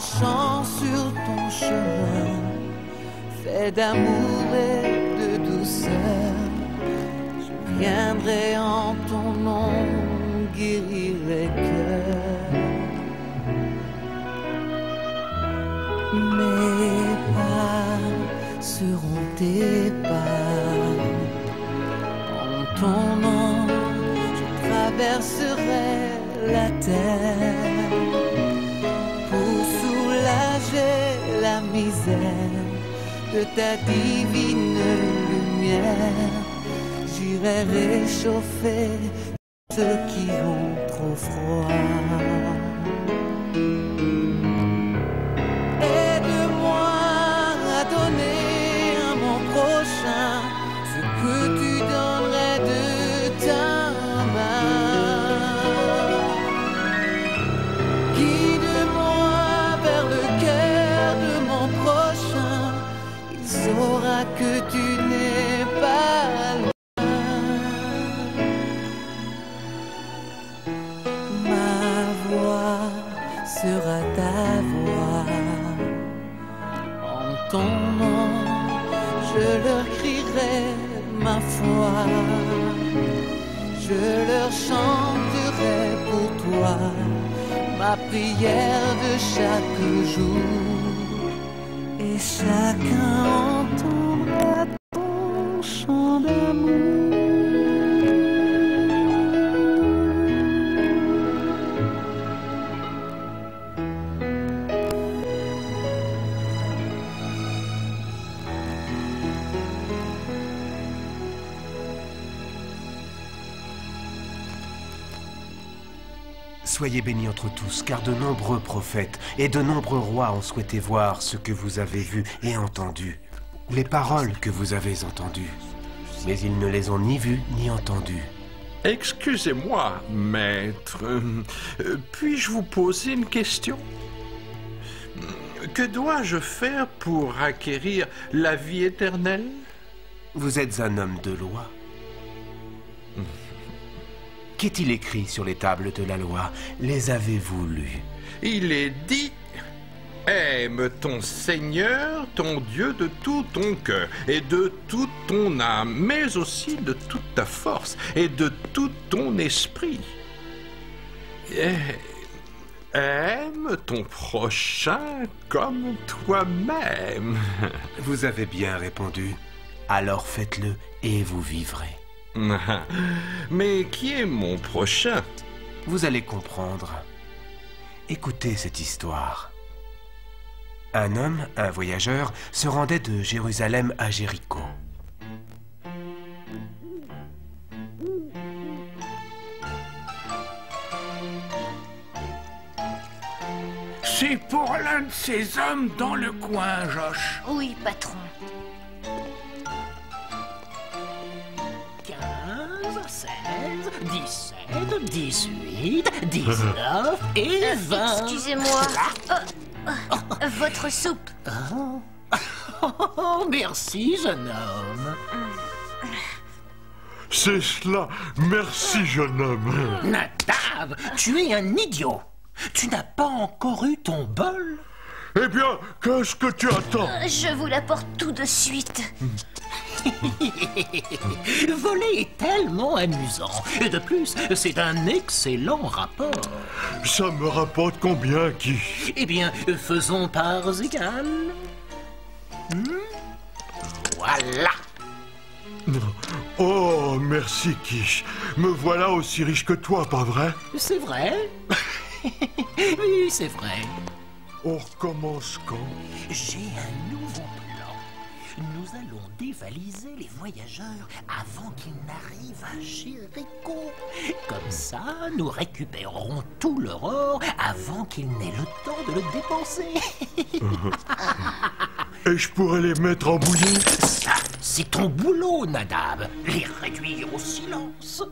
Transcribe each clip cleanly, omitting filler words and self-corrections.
marchant sur ton chemin, fait d'amour et de douceur. Je viendrai en ton nom guérir les cœurs. Mes pas seront tes pas. En ton nom, je traverserai la terre pour soulager la misère de ta divine lumière. J'irai réchauffer ceux qui ont trop froid. Aide-moi à donner à mon prochain ce que tu donnerais de ta main. Guide-moi vers le cœur de mon prochain, il saura que tu n'es pas loin. Ma voix sera ta voix. En ton nom, je leur crierai ma foi. Je leur chanterai pour toi ma prière de chaque jour. Et chacun entendra ton chant d'amour. Soyez bénis entre tous, car de nombreux prophètes et de nombreux rois ont souhaité voir ce que vous avez vu et entendu, les paroles que vous avez entendues, mais ils ne les ont ni vues ni entendues. Excusez-moi, maître, puis-je vous poser une question? Que dois-je faire pour acquérir la vie éternelle? Vous êtes un homme de loi. Qu'est-il écrit sur les tables de la loi? Les avez-vous lus? Il est dit: aime ton Seigneur, ton Dieu, de tout ton cœur et de toute ton âme, mais aussi de toute ta force et de tout ton esprit. Aime ton prochain comme toi-même. Vous avez bien répondu. Alors faites-le et vous vivrez. Mais qui est mon prochain? Vous allez comprendre. Écoutez cette histoire. Un homme, un voyageur, se rendait de Jérusalem à Jéricho. C'est pour l'un de ces hommes dans le coin, Josh. Oui, patron. 16, 17, 18, 19 et 20. Excusez-moi. Votre soupe. Oh, merci, jeune homme. C'est cela. Merci, jeune homme. Nadab, tu es un idiot. Tu n'as pas encore eu ton bol. Eh bien, qu'est-ce que tu attends? Je vous l'apporte tout de suite. Voler est tellement amusant. Et de plus, c'est un excellent rapport. Ça me rapporte combien, qui? Eh bien, faisons parts égales. Voilà. Oh, merci, Quiche. Me voilà aussi riche que toi, pas vrai? C'est vrai. Oui, c'est vrai. On recommence quand? J'ai un nouveau plan. Nous allons dévaliser les voyageurs avant qu'ils n'arrivent à Jéricho. Comme ça, nous récupérerons tout leur or avant qu'ils n'aient le temps de le dépenser. Et je pourrais les mettre en bouillie? Ça, c'est ton boulot, Nadab. Les réduire au silence.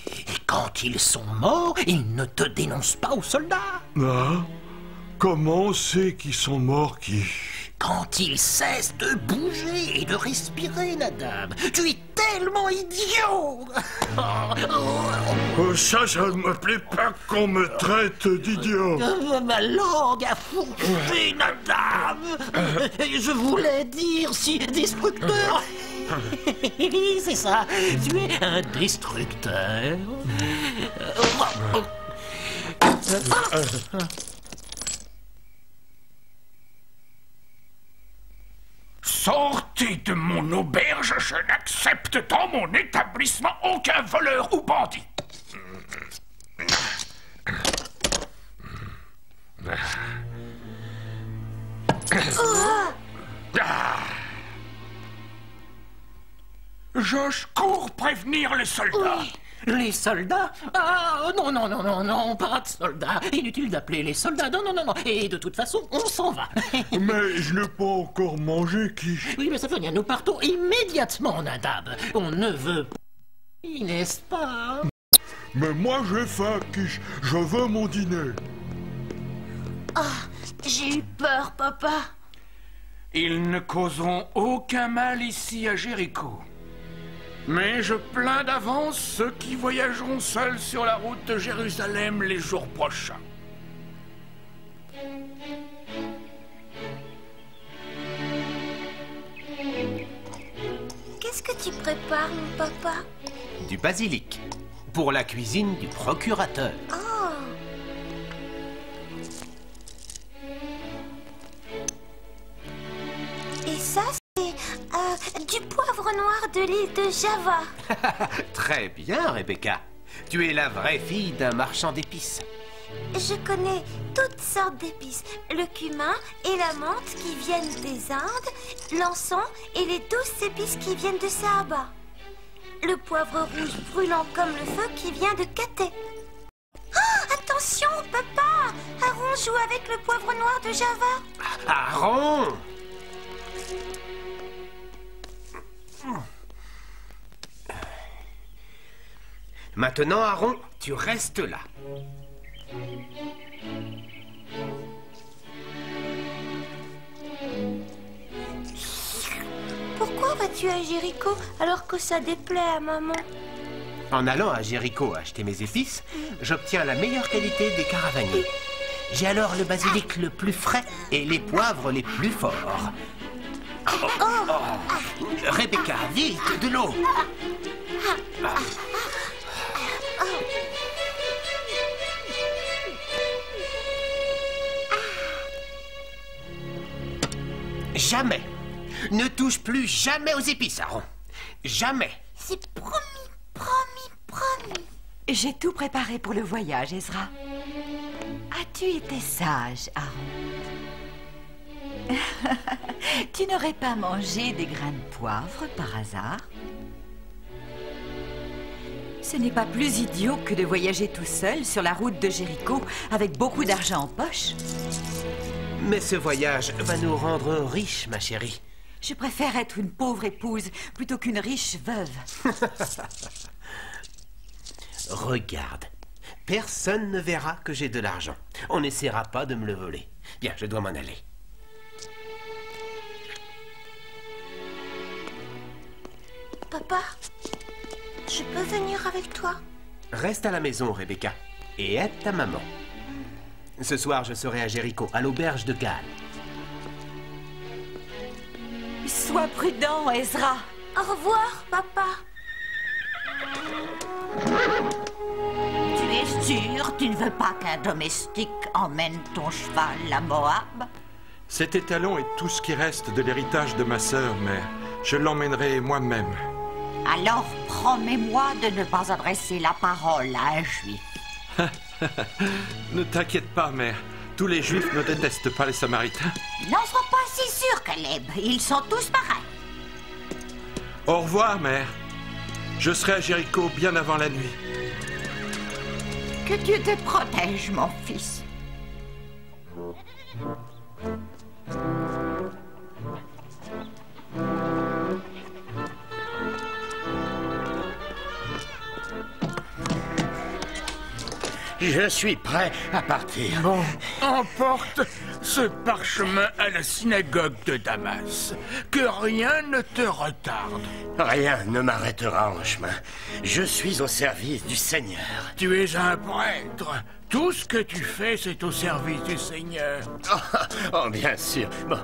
Et quand ils sont morts, ils ne te dénoncent pas aux soldats. Ah? Comment on sait qu'ils sont morts, qui? Quand ils cessent de bouger et de respirer, Nadab. Tu es tellement idiot. Ça ne me plaît pas qu'on me traite d'idiot. Ma langue a fourché, madame. Je voulais dire si destructeur. Oui, c'est ça. Tu es un destructeur. Sortez de mon auberge, je n'accepte dans mon établissement aucun voleur ou bandit. Josh, cours prévenir les soldats. Oui. Les soldats? Ah, non, non, non, non, non, pas de soldats. Inutile d'appeler les soldats. Non, non, non, non. Et de toute façon, on s'en va. Mais je n'ai pas encore mangé, Quiche. Oui, mais ça fait rien. Nous partons immédiatement, Nadab. On ne veut pas, n'est-ce pas? Mais moi j'ai faim, Quiche. Je veux mon dîner. J'ai eu peur, papa. Ils ne causeront aucun mal ici à Jéricho. Mais je plains d'avance ceux qui voyageront seuls sur la route de Jérusalem les jours prochains. Qu'est-ce que tu prépares, mon papa? Du basilic. Pour la cuisine du procurateur. Oh. Et ça, c'est du poivre noir de l'île de Java. Très bien, Rebecca. Tu es la vraie fille d'un marchand d'épices. Je connais toutes sortes d'épices. Le cumin et la menthe qui viennent des Indes, l'encens et les douces épices qui viennent de Sahaba. Le poivre rouge brûlant comme le feu qui vient de Cathay. Oh, attention, papa! Aaron joue avec le poivre noir de Java. Aaron! Maintenant, Aaron, tu restes là. Pourquoi vas-tu à Jéricho alors que ça déplaît à maman? En allant à Jéricho acheter mes épices, j'obtiens la meilleure qualité des caravaniers. J'ai alors le basilic le plus frais et les poivres les plus forts. Rebecca, vite, de l'eau! Jamais! Ne touche plus jamais aux épices, Aaron. Jamais! C'est promis, promis, promis. J'ai tout préparé pour le voyage, Ezra. As-tu été sage, Aaron? Tu n'aurais pas mangé des grains de poivre par hasard? Ce n'est pas plus idiot que de voyager tout seul sur la route de Jéricho avec beaucoup d'argent en poche. Mais ce voyage va nous rendre riches, ma chérie. Je préfère être une pauvre épouse plutôt qu'une riche veuve. Regarde, personne ne verra que j'ai de l'argent. On n'essaiera pas de me le voler. Bien, je dois m'en aller. Papa, je peux venir avec toi? Reste à la maison, Rebecca, et aide ta maman. Ce soir, je serai à Jéricho, à l'auberge de Gal. Sois prudent, Ezra. Au revoir, papa. Tu es sûr? Tu ne veux pas qu'un domestique emmène ton cheval à Moab? Cet étalon est tout ce qui reste de l'héritage de ma sœur, mais je l'emmènerai moi-même. Alors promets-moi de ne pas adresser la parole à un juif. Ne t'inquiète pas, mère. Tous les juifs ne détestent pas les samaritains. N'en sois pas si sûr, Caleb. Ils sont tous pareils. Au revoir, mère. Je serai à Jéricho bien avant la nuit. Que Dieu te protège, mon fils. Je suis prêt à partir. Bon, emporte ce parchemin à la synagogue de Damas. Que rien ne te retarde. Rien ne m'arrêtera en chemin. Je suis au service du Seigneur. Tu es un prêtre. Tout ce que tu fais, c'est au service du Seigneur. Oh, bien sûr. Bon,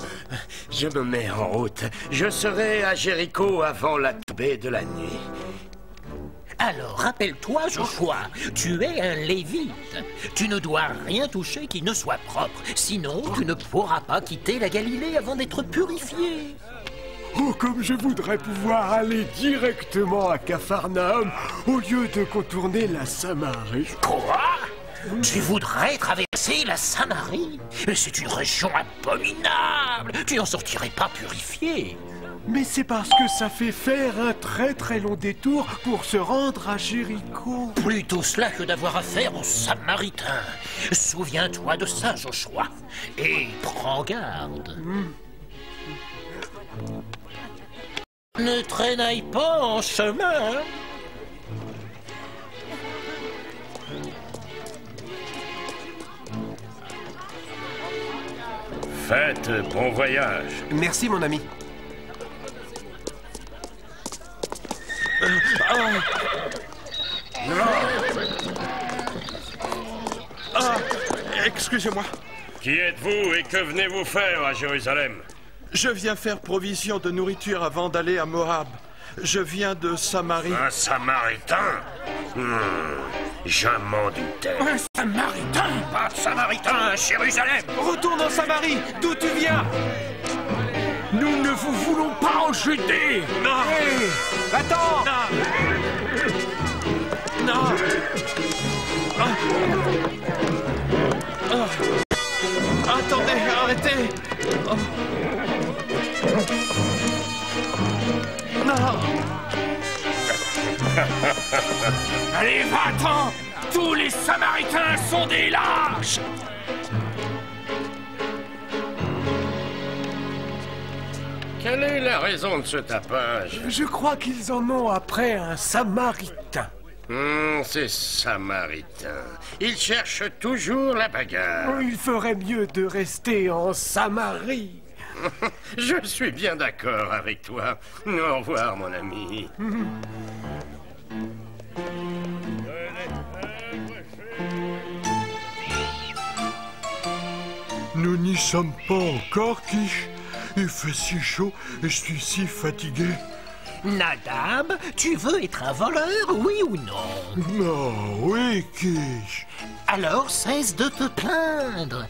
je me mets en route. Je serai à Jéricho avant la tombée de la nuit. Alors, rappelle-toi, Joshua, tu es un lévite. Tu ne dois rien toucher qui ne soit propre. Sinon, tu ne pourras pas quitter la Galilée avant d'être purifié. Oh, comme je voudrais pouvoir aller directement à Capharnaüm au lieu de contourner la Samarie. Quoi? Tu voudrais traverser la Samarie? C'est une région abominable. Tu n'en sortirais pas purifié. Mais c'est parce que ça fait faire un très très long détour pour se rendre à Jéricho. Plutôt cela que d'avoir affaire aux Samaritains. Souviens-toi de ça, Joshua. Et prends garde. Ne traînaille pas en chemin. Faites bon voyage. Merci, mon ami. Excusez-moi. Qui êtes-vous et que venez-vous faire à Jérusalem? Je viens faire provision de nourriture avant d'aller à Moab. Je viens de Samarie. Un Samaritain? Je m'en doutais. Un Samaritain? Pas de Samaritains à Jérusalem. Retourne en Samarie, d'où tu viens. Nous ne vous voulons pas en Judée. Non. Hé, attends. Non. Attendez, arrêtez. Non. Allez, va-t'en! Tous les Samaritains sont des lâches! Quelle est la raison de ce tapage? Je crois qu'ils en ont après un Samaritain. Ces Samaritains. Ils cherchent toujours la bagarre. Il ferait mieux de rester en Samarie. Je suis bien d'accord avec toi. Au revoir, mon ami. Nous n'y sommes pas encore, Kish. Il fait si chaud et je suis si fatigué. Nadab, tu veux être un voleur, oui ou non? Non, oui, Kish. Alors cesse de te plaindre.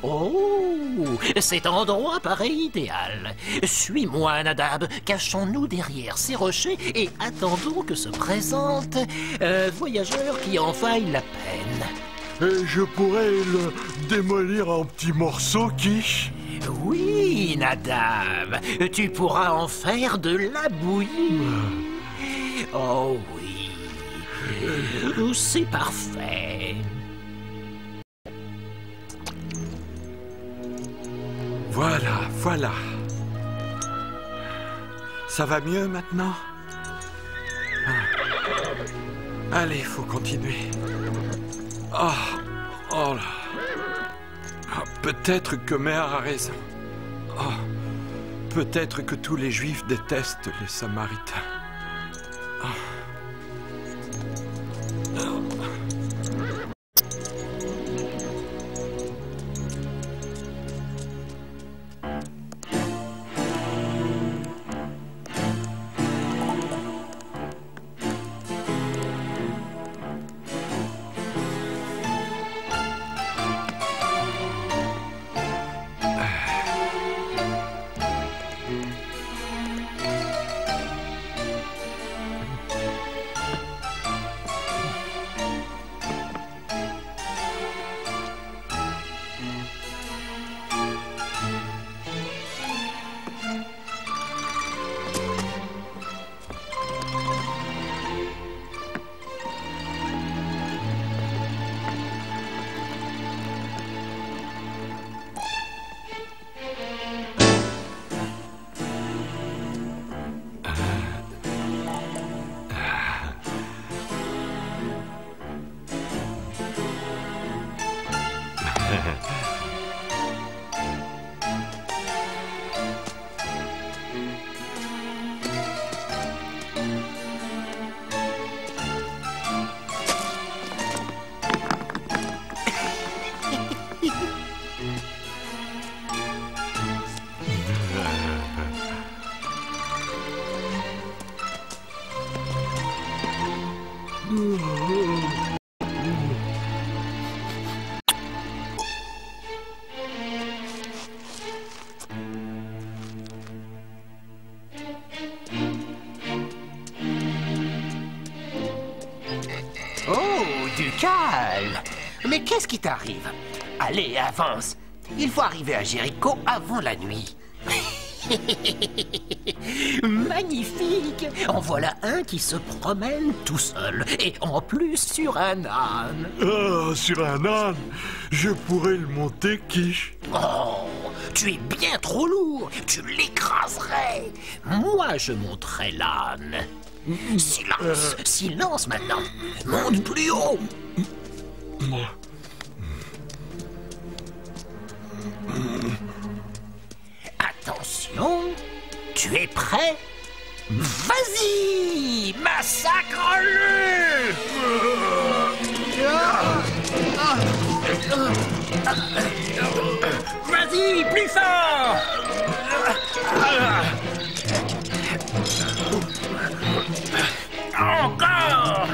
Oh, cet endroit paraît idéal. Suis-moi, Nadab, cachons-nous derrière ces rochers et attendons que se présente un voyageur qui en vaille la peine. Et je pourrais le démolir en petits morceaux, Kish. Oui, Nadab, tu pourras en faire de la bouillie. Oh oui, c'est parfait. Voilà. Ça va mieux maintenant? Allez, faut continuer. Oh là. Peut-être que Mère a raison. Peut-être que tous les Juifs détestent les Samaritains. Oh, du calme. Mais qu'est-ce qui t'arrive? Allez, avance. Il faut arriver à Jéricho avant la nuit. Magnifique! En voilà un qui se promène tout seul, et en plus sur un âne. Ah, sur un âne, je pourrais le monter, quiche. Oh, tu es bien trop lourd, tu l'écraserais. Moi, je monterais l'âne. Silence, silence maintenant. Monte plus haut. Attention, tu es prêt? Vas-y, massacre-le! Vas-y, plus fort! Encore!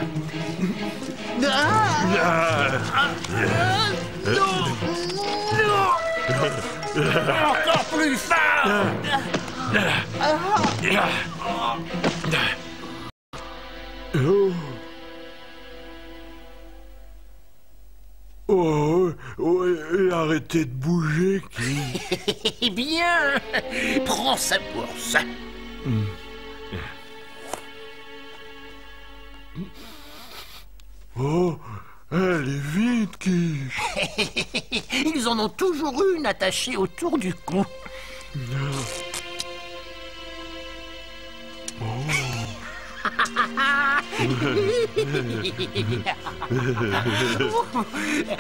Encore plus fort! Oh, arrêtez de bouger, qui... Eh bien, prends ça pour ça. Oh, elle est vite, quiche. Ils en ont toujours une attachée autour du cou.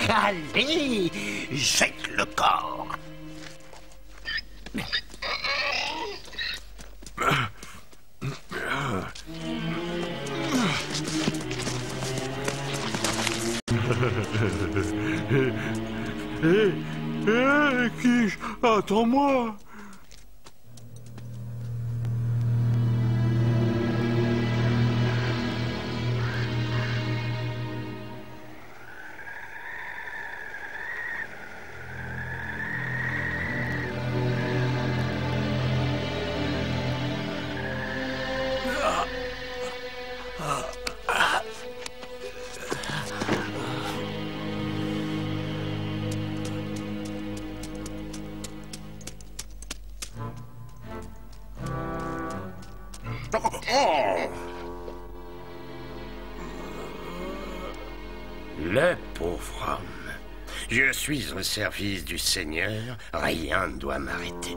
Allez, jette le corps. Hé, quiche, attends-moi. Le pauvre homme. Je suis au service du Seigneur, rien ne doit m'arrêter.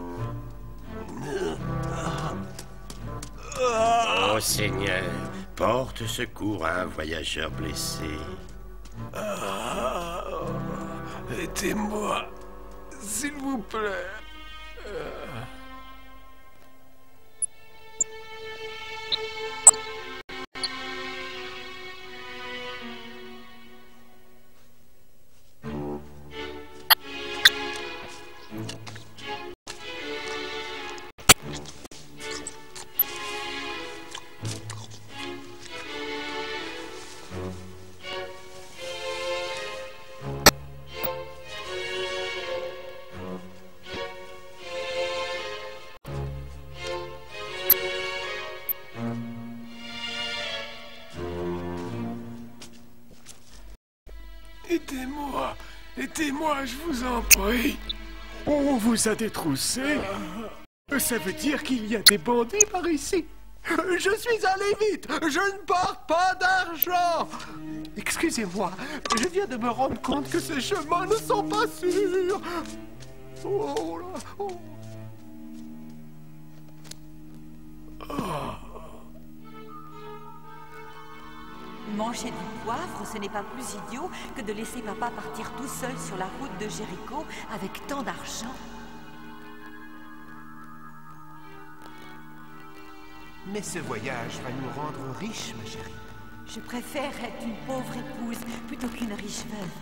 Ô Seigneur, porte secours à un voyageur blessé. Aidez-moi, s'il vous plaît. Aidez-moi, aidez-moi, je vous en prie. On vous a détroussé. Ça veut dire qu'il y a des bandits par ici. Je suis allé vite, je ne porte pas d'argent. Excusez-moi, je viens de me rendre compte que ces chemins ne sont pas sûrs. Oh là, oh. Manger du poivre, ce n'est pas plus idiot que de laisser papa partir tout seul sur la route de Jéricho avec tant d'argent. Mais ce voyage va nous rendre riches, ma chérie. Je préfère être une pauvre épouse plutôt qu'une riche veuve.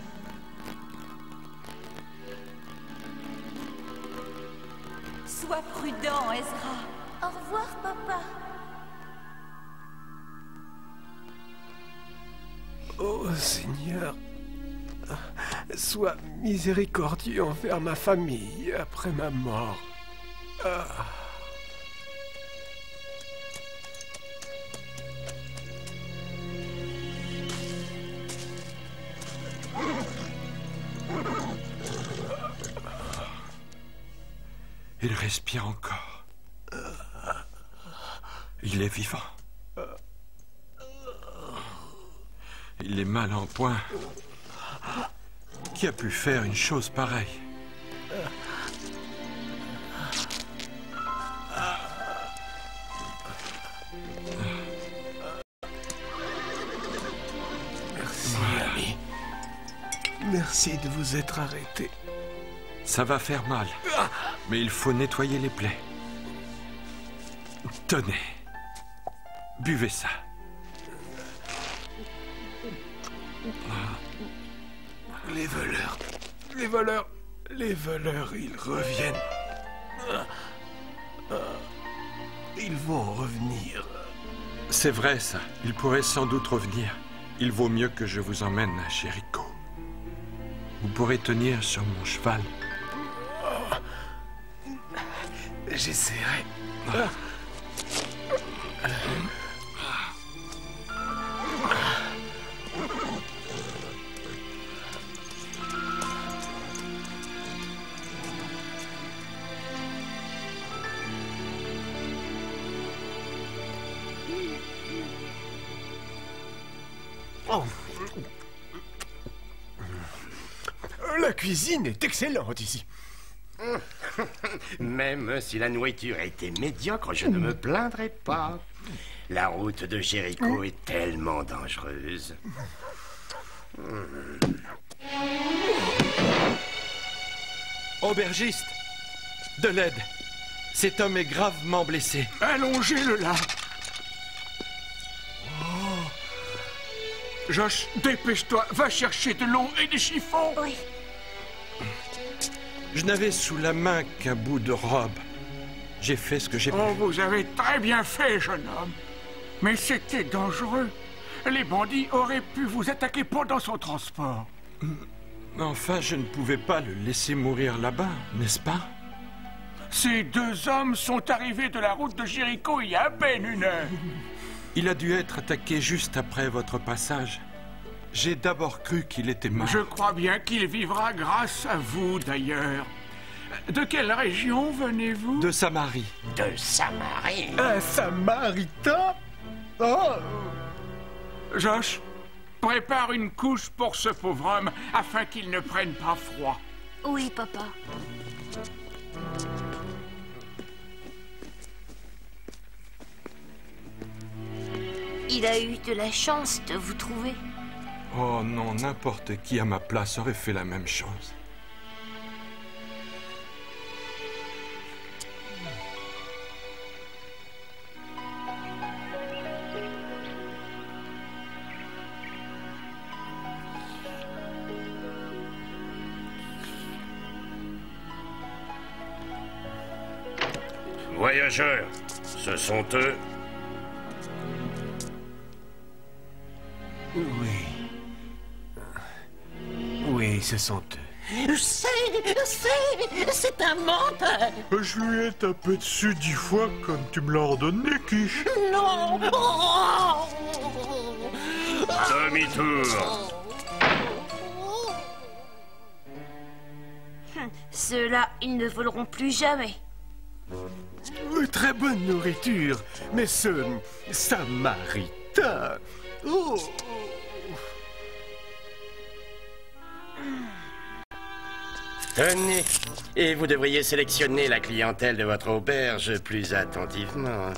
Sois prudent, Ezra. Au revoir, papa. Oh Seigneur, sois miséricordieux envers ma famille après ma mort. Il respire encore. Il est vivant. Il est mal en point. Qui a pu faire une chose pareille? Merci, ami. Merci de vous être arrêté. Ça va faire mal, mais il faut nettoyer les plaies. Tenez, buvez ça. Les voleurs, ils reviennent. Ils vont revenir. C'est vrai ça, ils pourraient sans doute revenir. Il vaut mieux que je vous emmène à Jéricho. Vous pourrez tenir sur mon cheval. J'essaierai. La cuisine est excellente ici. Même si la nourriture était médiocre, je ne me plaindrai pas. La route de Jéricho est tellement dangereuse. Aubergiste, de l'aide. Cet homme est gravement blessé. Allongez-le là. Josh, dépêche-toi, va chercher de l'eau et des chiffons. Oui. Je n'avais sous la main qu'un bout de robe. J'ai fait ce que j'ai pu. Oh, vous avez très bien fait, jeune homme. Mais c'était dangereux. Les bandits auraient pu vous attaquer pendant son transport. Enfin, je ne pouvais pas le laisser mourir là-bas, n'est-ce pas? Ces deux hommes sont arrivés de la route de Jéricho il y a à peine une heure. Il a dû être attaqué juste après votre passage. J'ai d'abord cru qu'il était mort. Je crois bien qu'il vivra grâce à vous, d'ailleurs. De quelle région venez-vous? De Samarie. De Samarie? Un Samaritain? Oh! Josh, prépare une couche pour ce pauvre homme afin qu'il ne prenne pas froid. Oui, papa. Il a eu de la chance de vous trouver. Oh non, n'importe qui à ma place aurait fait la même chose. Voyageurs, ce sont eux. Oui, ce sont eux. C'est un menteur. Je lui ai tapé dessus 10 fois comme tu me l'as ordonné, Quiche. Non. Demi-tour. Ceux-là, ils ne voleront plus jamais. Très bonne nourriture, mais ce Samaritain... Oh! Tenez, et vous devriez sélectionner la clientèle de votre auberge plus attentivement.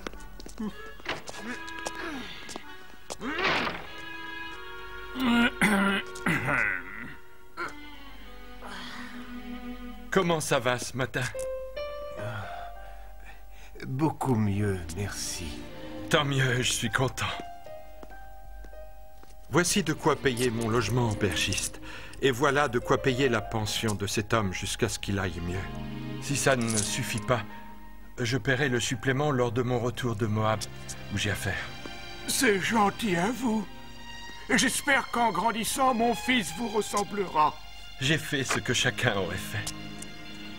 Comment ça va ce matin? Beaucoup mieux, merci. Tant mieux, je suis content. Voici de quoi payer mon logement aubergiste. Et voilà de quoi payer la pension de cet homme jusqu'à ce qu'il aille mieux. Si ça ne suffit pas, je paierai le supplément lors de mon retour de Moab, où j'ai affaire. C'est gentil à vous. J'espère qu'en grandissant, mon fils vous ressemblera. J'ai fait ce que chacun aurait fait.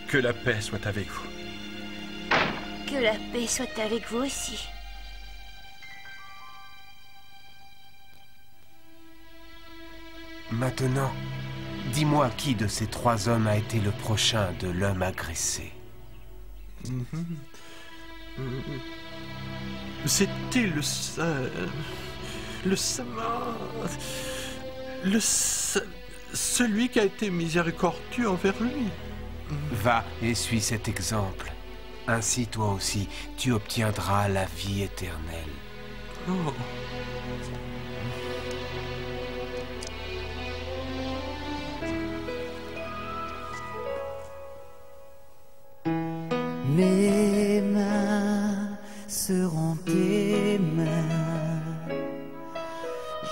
Que la paix soit avec vous. Que la paix soit avec vous aussi. Maintenant, dis-moi qui de ces 3 hommes a été le prochain de l'homme agressé. C'était celui qui a été miséricordieux envers lui. Va et suis cet exemple. Ainsi, toi aussi, tu obtiendras la vie éternelle. Oh. Mes mains seront tes mains.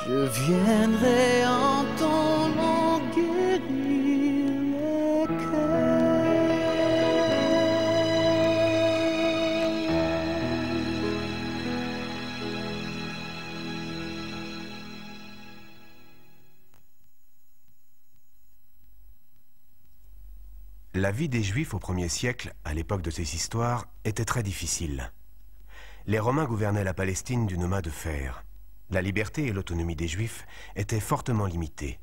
Je viendrai en ton nom guérir les cœurs. La vie des Juifs au 1er siècle, à l'époque de ces histoires, était très difficile. Les Romains gouvernaient la Palestine d'une main de fer. La liberté et l'autonomie des Juifs étaient fortement limitées.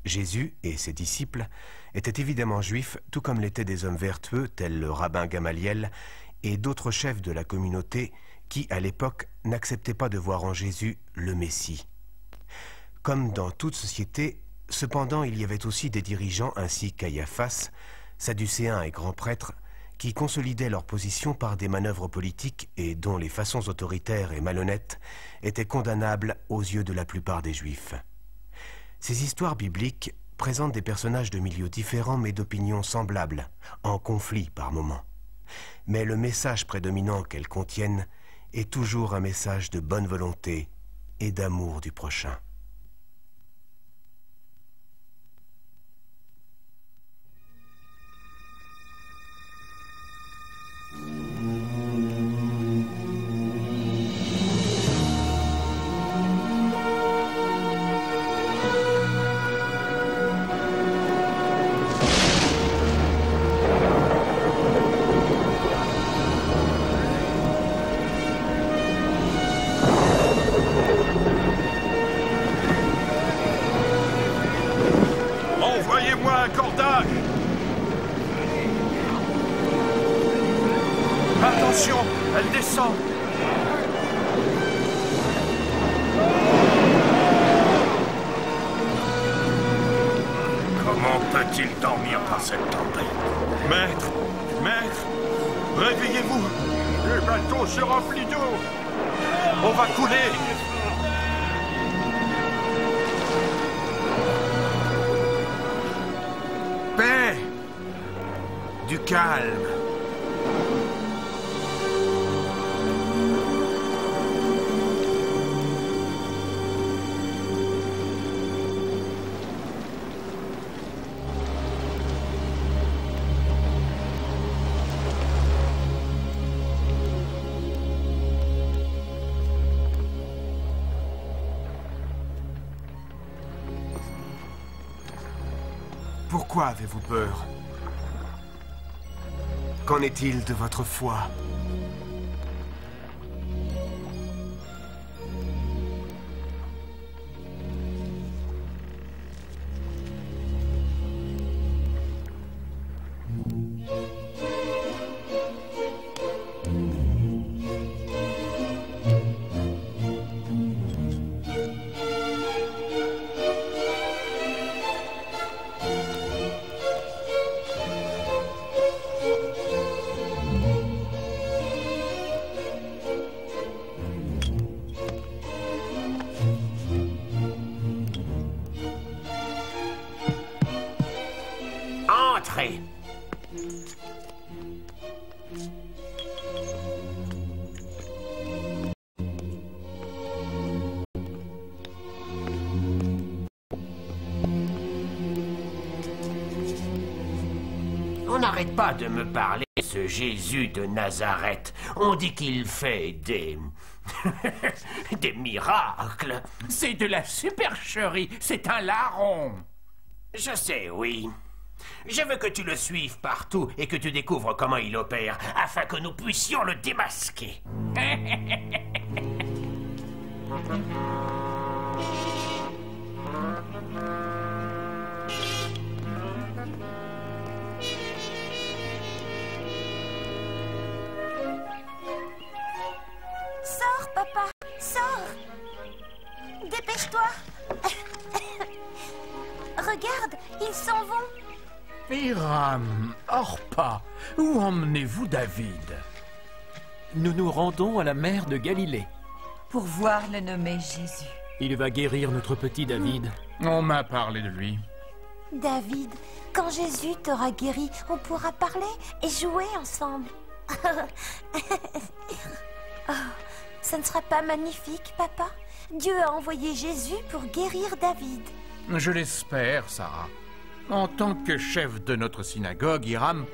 Jésus et ses disciples étaient évidemment juifs, tout comme l'étaient des hommes vertueux tels le rabbin Gamaliel et d'autres chefs de la communauté qui, à l'époque, n'acceptaient pas de voir en Jésus le Messie. Comme dans toute société, cependant, il y avait aussi des dirigeants ainsi qu'Caiaphas, sadducéens et grands prêtres, qui consolidaient leur position par des manœuvres politiques et dont les façons autoritaires et malhonnêtes étaient condamnables aux yeux de la plupart des Juifs. Ces histoires bibliques présentent des personnages de milieux différents mais d'opinions semblables, en conflit par moments. Mais le message prédominant qu'elles contiennent est toujours un message de bonne volonté et d'amour du prochain. Envoyez-moi un cordage! Attention, elle descend. Comment peut-il dormir par cette tempête? Maître! Réveillez-vous! Le bateau se remplit d'eau. On va couler! Paix! Du calme! Pourquoi avez-vous peur? Qu'en est-il de votre foi? Entrez. On n'arrête pas de me parler ce Jésus de Nazareth? On dit qu'il fait des... des miracles. C'est de la supercherie, c'est un larron. Je sais, oui. Je veux que tu le suives partout et que tu découvres comment il opère, afin que nous puissions le démasquer. Sors, papa, sors. Dépêche-toi. Regarde, ils s'en vont. Hiram, Orpa, où emmenez-vous David? Nous nous rendons à la mer de Galilée. Pour voir le nommé Jésus. Il va guérir notre petit David. On m'a parlé de lui. David, quand Jésus t'aura guéri, on pourra parler et jouer ensemble. Oh, ça ne sera pas magnifique, papa? Dieu a envoyé Jésus pour guérir David. Je l'espère, Sarah. En tant que chef de notre synagogue, Hiram,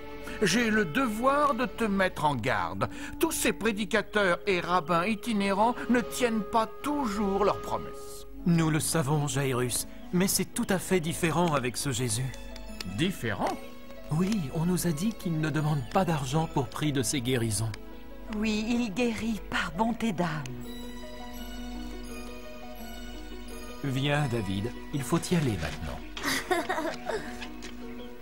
j'ai le devoir de te mettre en garde. Tous ces prédicateurs et rabbins itinérants ne tiennent pas toujours leurs promesses. Nous le savons, Jairus, mais c'est tout à fait différent avec ce Jésus. Différent? Oui, on nous a dit qu'il ne demande pas d'argent pour prix de ses guérisons. Oui, il guérit par bonté d'âme. Viens, David, il faut y aller maintenant.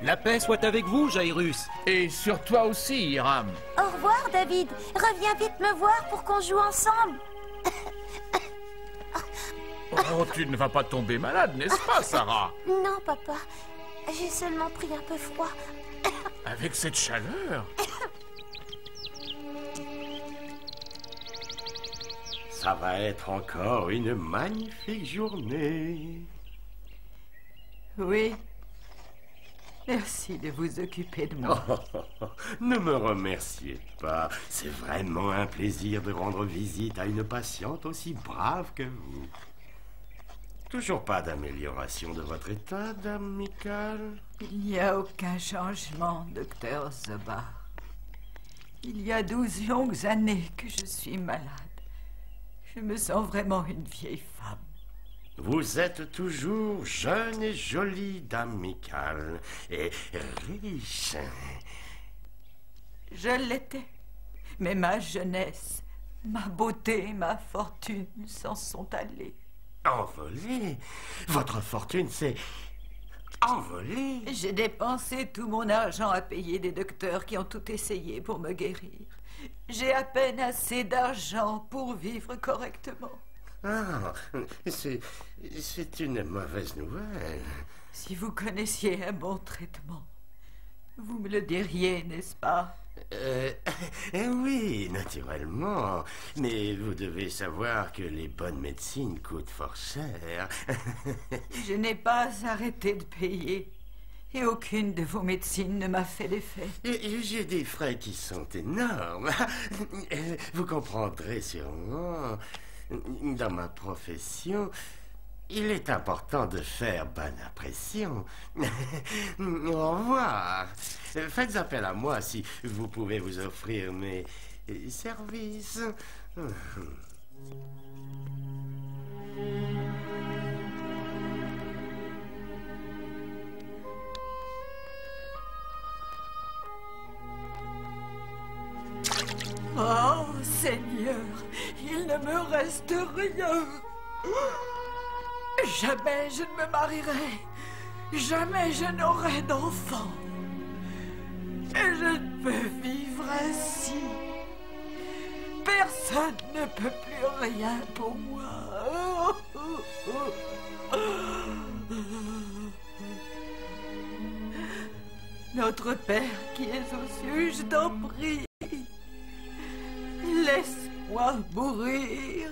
La paix soit avec vous, Jairus. Et sur toi aussi, Hiram. Au revoir, David. Reviens vite me voir pour qu'on joue ensemble. Oh, tu ne vas pas tomber malade, n'est-ce pas, Sarah? Non, papa. J'ai seulement pris un peu froid. Avec cette chaleur? Ça va être encore une magnifique journée. Oui. Merci de vous occuper de moi. Ne me remerciez pas. C'est vraiment un plaisir de rendre visite à une patiente aussi brave que vous. Toujours pas d'amélioration de votre état, dame Michael? Il n'y a aucun changement, docteur Zobar. Il y a 12 longues années que je suis malade. Je me sens vraiment une vieille femme. Vous êtes toujours jeune et jolie, dame Michael, et riche. Je l'étais, mais ma jeunesse, ma beauté, ma fortune s'en sont allées. Envolée? Votre fortune s'est envolée? J'ai dépensé tout mon argent à payer des docteurs qui ont tout essayé pour me guérir. J'ai à peine assez d'argent pour vivre correctement. Ah, c'est une mauvaise nouvelle. Si vous connaissiez un bon traitement, vous me le diriez, n'est-ce pas? Oui, naturellement. Mais vous devez savoir que les bonnes médecines coûtent fort cher. Je n'ai pas arrêté de payer. Et aucune de vos médecines ne m'a fait l'effet. J'ai des frais qui sont énormes. Vous comprendrez sûrement. Dans ma profession, il est important de faire bonne impression. Au revoir. Faites appel à moi si vous pouvez vous offrir mes services. Oh, Seigneur, il ne me reste rien. Jamais je ne me marierai. Jamais je n'aurai d'enfant. Et je ne peux vivre ainsi. Personne ne peut plus rien pour moi. Notre Père qui es aux cieux, je t'en prie. Laisse-moi mourir.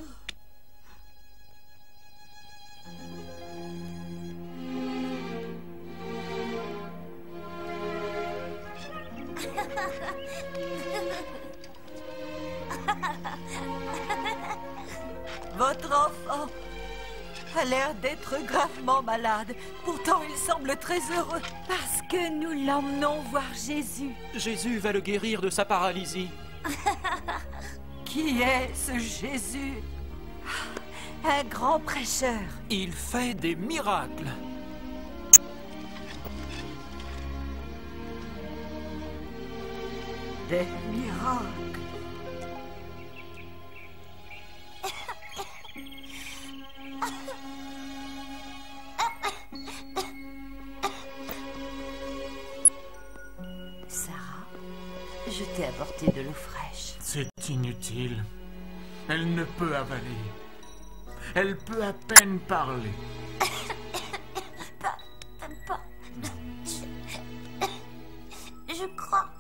Votre enfant, a l'air d'être gravement malade. Pourtant, il semble très heureux. Parce que nous l'emmenons voir Jésus. Jésus va le guérir de sa paralysie. Qui est ce Jésus? Un grand prêcheur. Il fait des miracles. Des miracles. Sarah, je t'ai apporté de l'eau fraîche. C'est inutile. Elle ne peut avaler. Elle peut à peine parler. Pas. Je crois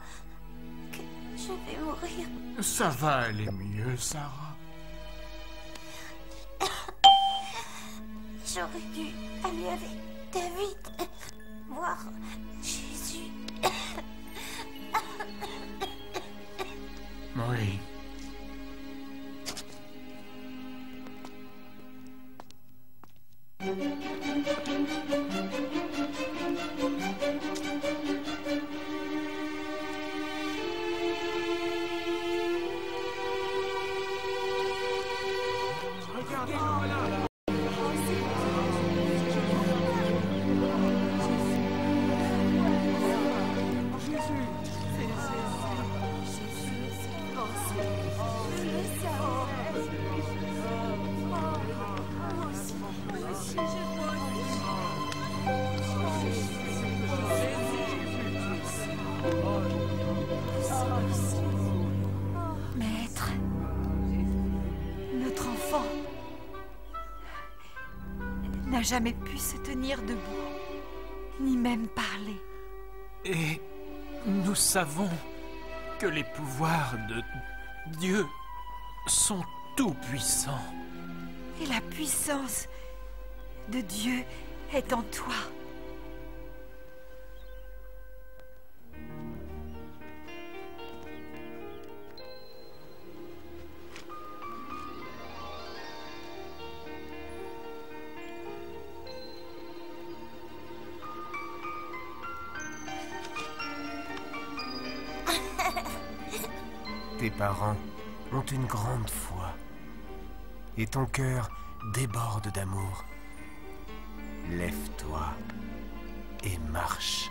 que je vais mourir. Ça va aller mieux, Sarah. J'aurais dû aller avec David voir Jésus. Oui. Maître, notre enfant n'a jamais pu se tenir debout, ni même parler. Et nous savons que les pouvoirs de Dieu sont tout-puissants. Et la puissance de Dieu est en toi. Tes parents ont une grande foi. Et ton cœur déborde d'amour. Lève-toi et marche.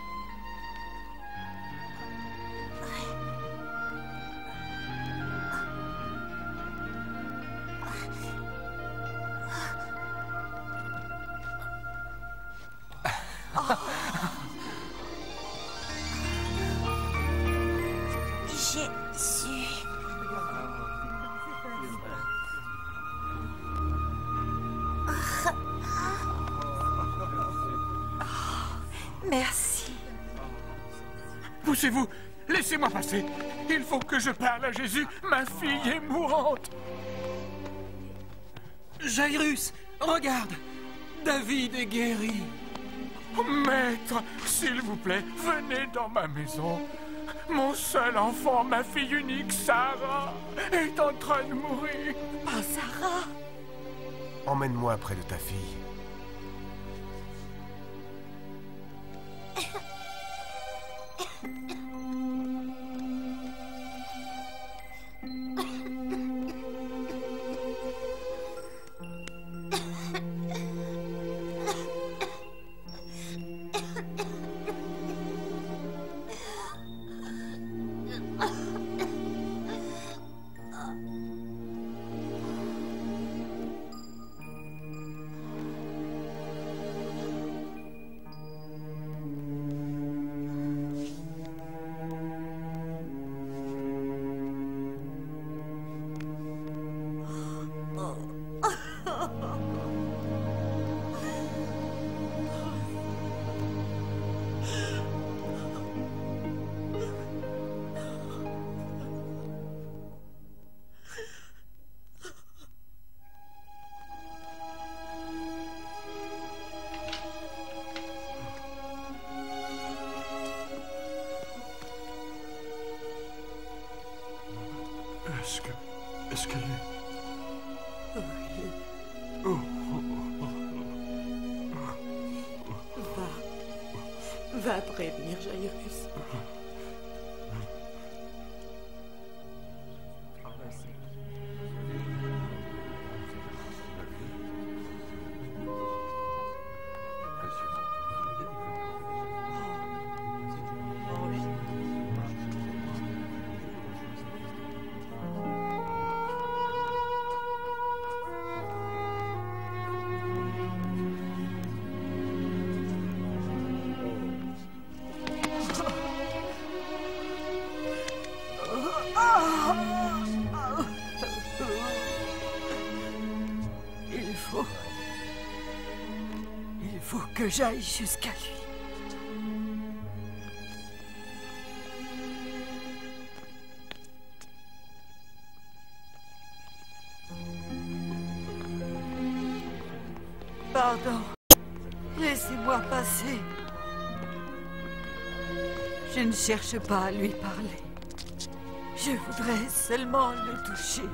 Jésus. Merci. Poussez-vous. Laissez-moi passer. Il faut que je parle à Jésus. Ma fille est mourante. Jairus, regarde! David est guéri. Maître, s'il vous plaît, venez dans ma maison. Mon seul enfant, ma fille unique, Sarah, est en train de mourir. Oh, Sarah! Emmène-moi près de ta fille. Est-ce qu'elle est... Oh. Va prévenir Jairus. Il faut que j'aille jusqu'à lui. Pardon. Laissez-moi passer. Je ne cherche pas à lui parler. Je voudrais seulement le toucher.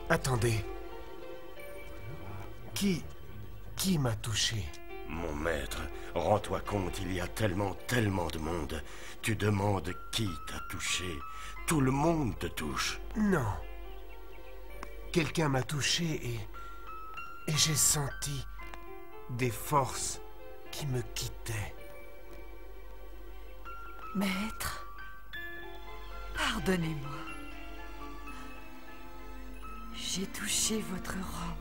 Attendez. Qui m'a touché? Mon maître, rends-toi compte, il y a tellement de monde. Tu demandes qui t'a touché. Tout le monde te touche. Non. Quelqu'un m'a touché et j'ai senti des forces qui me quittaient. Maître, pardonnez-moi. J'ai touché votre robe.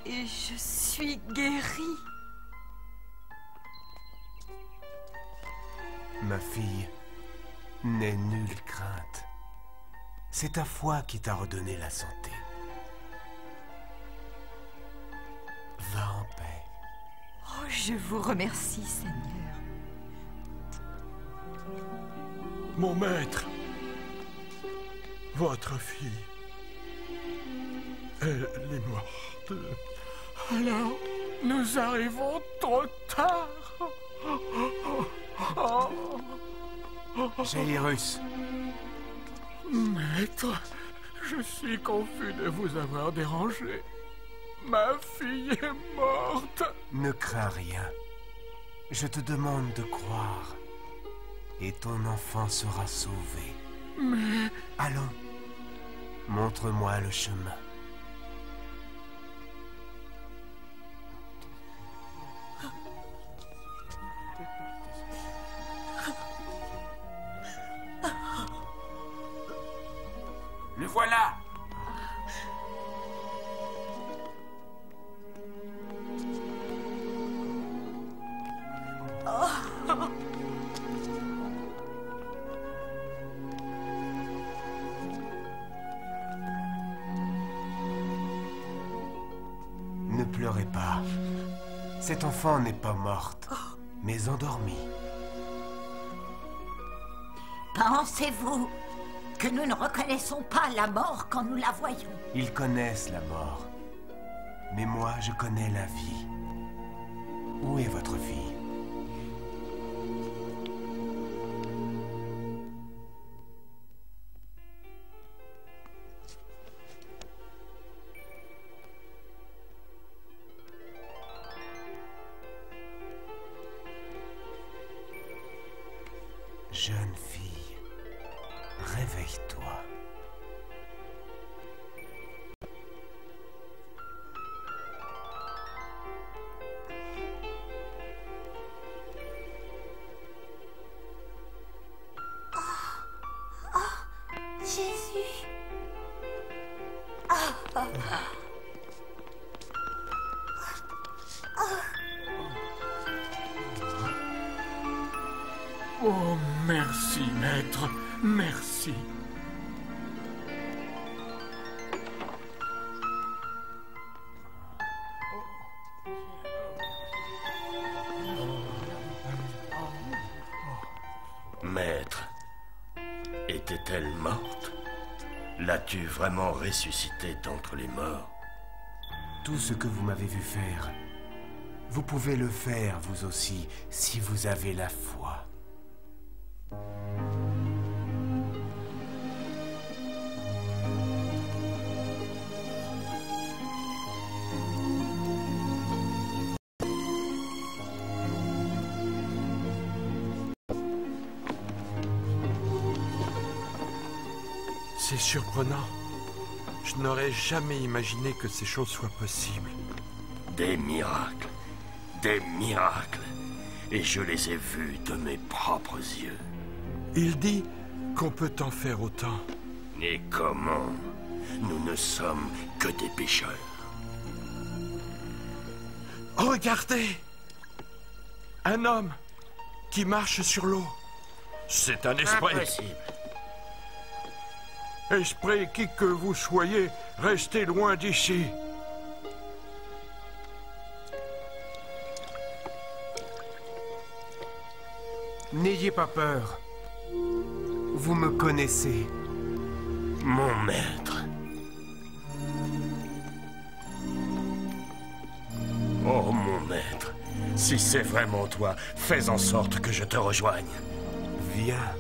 Et je suis guérie. Ma fille, n'aie nulle crainte. C'est ta foi qui t'a redonné la santé. Va en paix. Oh, je vous remercie, Seigneur. Mon maître, votre fille, elle est morte. Alors, nous arrivons trop tard. Jairus. Maître, je suis confus de vous avoir dérangé. Ma fille est morte. Ne crains rien. Je te demande de croire. Et ton enfant sera sauvé. Mais... Allons. Montre-moi le chemin. Le voilà. Ne pleurez pas. Cette enfant n'est pas morte, mais endormie. Pensez-vous que nous ne reconnaissons pas la mort quand nous la voyons? Ils connaissent la mort. Mais moi, je connais la vie. Où est votre fille? Jeune fille, réveille-toi. Jésus. Oh, merci, maître. Merci. Maître, était-elle morte? L'as-tu vraiment ressuscitée d'entre les morts? Tout ce que vous m'avez vu faire, vous pouvez le faire vous aussi, si vous avez la foi. C'est surprenant. Je n'aurais jamais imaginé que ces choses soient possibles. Des miracles. Des miracles. Et je les ai vus de mes propres yeux. Il dit qu'on peut en faire autant. Et comment? Nous ne sommes que des pécheurs. Regardez! Un homme qui marche sur l'eau. C'est un esprit. Impossible. Esprit, qui que vous soyez, restez loin d'ici. N'ayez pas peur. Vous me connaissez. Mon maître. Oh, mon maître. Si c'est vraiment toi, fais en sorte que je te rejoigne. Viens.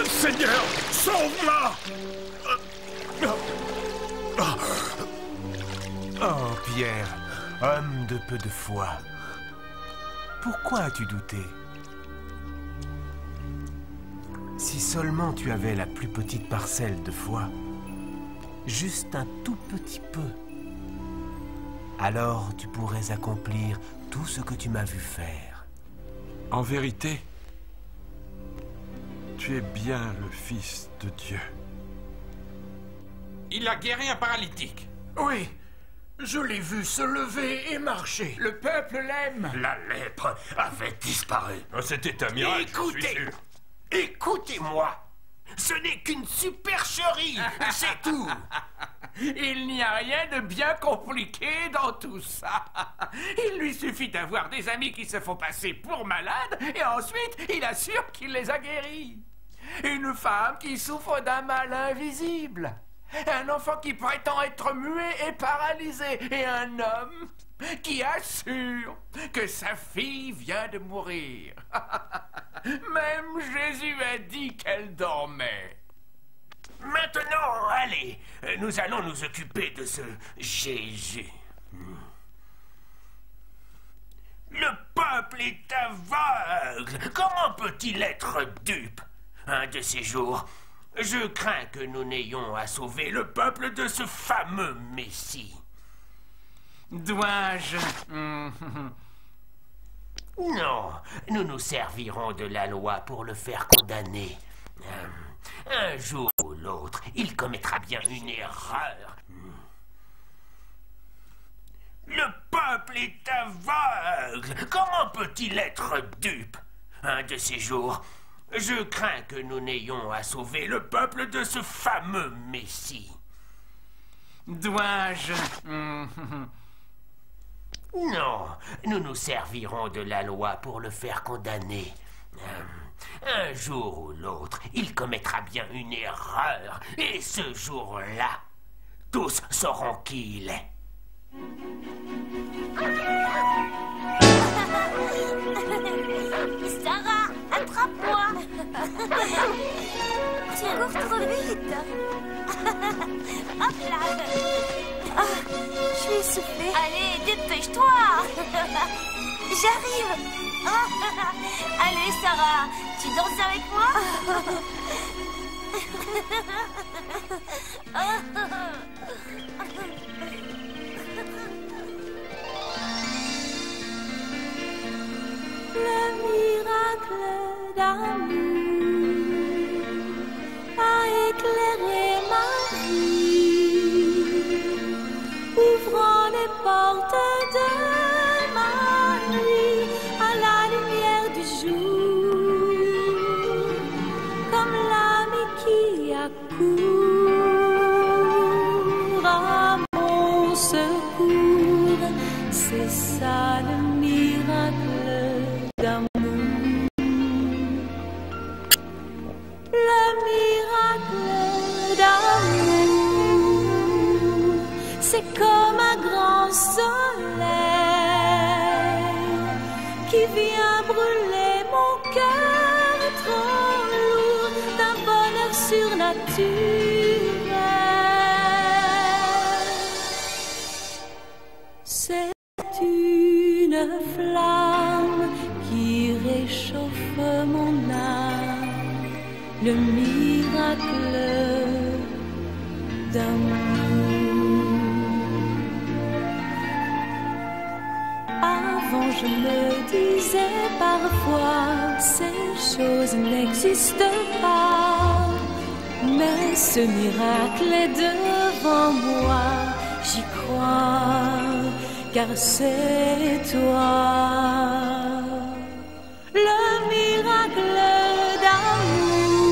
Seigneur, sauve-moi! Oh, Pierre, homme de peu de foi. Pourquoi as-tu douté? Si seulement tu avais la plus petite parcelle de foi, juste un tout petit peu, alors tu pourrais accomplir tout ce que tu m'as vu faire. En vérité, tu es bien le Fils de Dieu. Il a guéri un paralytique. Oui, je l'ai vu se lever et marcher. Le peuple l'aime. La lèpre avait disparu. C'était un miracle, Écoutez, je suis sûr. écoutez-moi. Ce n'est qu'une supercherie, c'est tout. Il n'y a rien de bien compliqué dans tout ça. Il lui suffit d'avoir des amis qui se font passer pour malades et ensuite il assure qu'il les a guéris. Une femme qui souffre d'un mal invisible. Un enfant qui prétend être muet et paralysé. Et un homme qui assure que sa fille vient de mourir. Même Jésus a dit qu'elle dormait. Maintenant, allez, nous allons nous occuper de ce Jésus. Le peuple est aveugle. Comment peut-il être dupe? Un de ces jours, je crains que nous n'ayons à sauver le peuple de ce fameux Messie. Dois-je... Non, nous nous servirons de la loi pour le faire condamner. Un jour ou l'autre, il commettra bien une erreur. Le peuple est aveugle. Comment peut-il être dupe? Un de ces jours, je crains que nous n'ayons à sauver le peuple de ce fameux Messie. Dois-je... Non, nous nous servirons de la loi pour le faire condamner. Un jour ou l'autre, il commettra bien une erreur. Et ce jour-là, tous sauront qui il est. Sarah, attrape-moi. Tu cours trop vite. Hop là. Ah, je suis essoufflée. Allez, dépêche-toi. J'arrive. Allez, Sarah, tu danses avec moi? Le miracle d'amour a éclairé ma vie, ouvrant les portes de ma nuit à la lumière du jour, comme l'ami qui accourt à mon secours. C'est ça le miracle d'amour. Le miracle d'amour, c'est comme un grand soleil qui vient brûler mon cœur trop lourd d'un bonheur surnaturel. C'est une flamme qui réchauffe mon âme, le miracle d'amour. Avant je me disais parfois ces choses n'existent pas, mais ce miracle est devant moi, j'y crois, car c'est toi. Le miracle d'amour,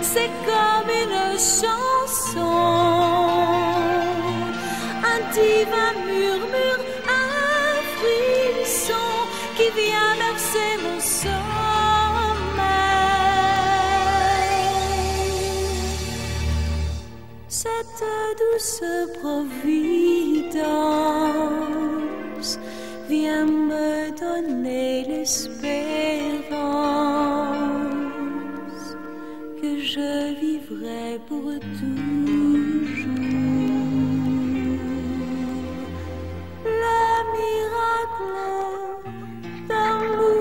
c'est comme une chanson, un divin murmure, un frisson qui vient bercer mon sommeil. Cette douce providence vient me donner l'espérance que je vivrai pour toujours. Le miracle d'amour.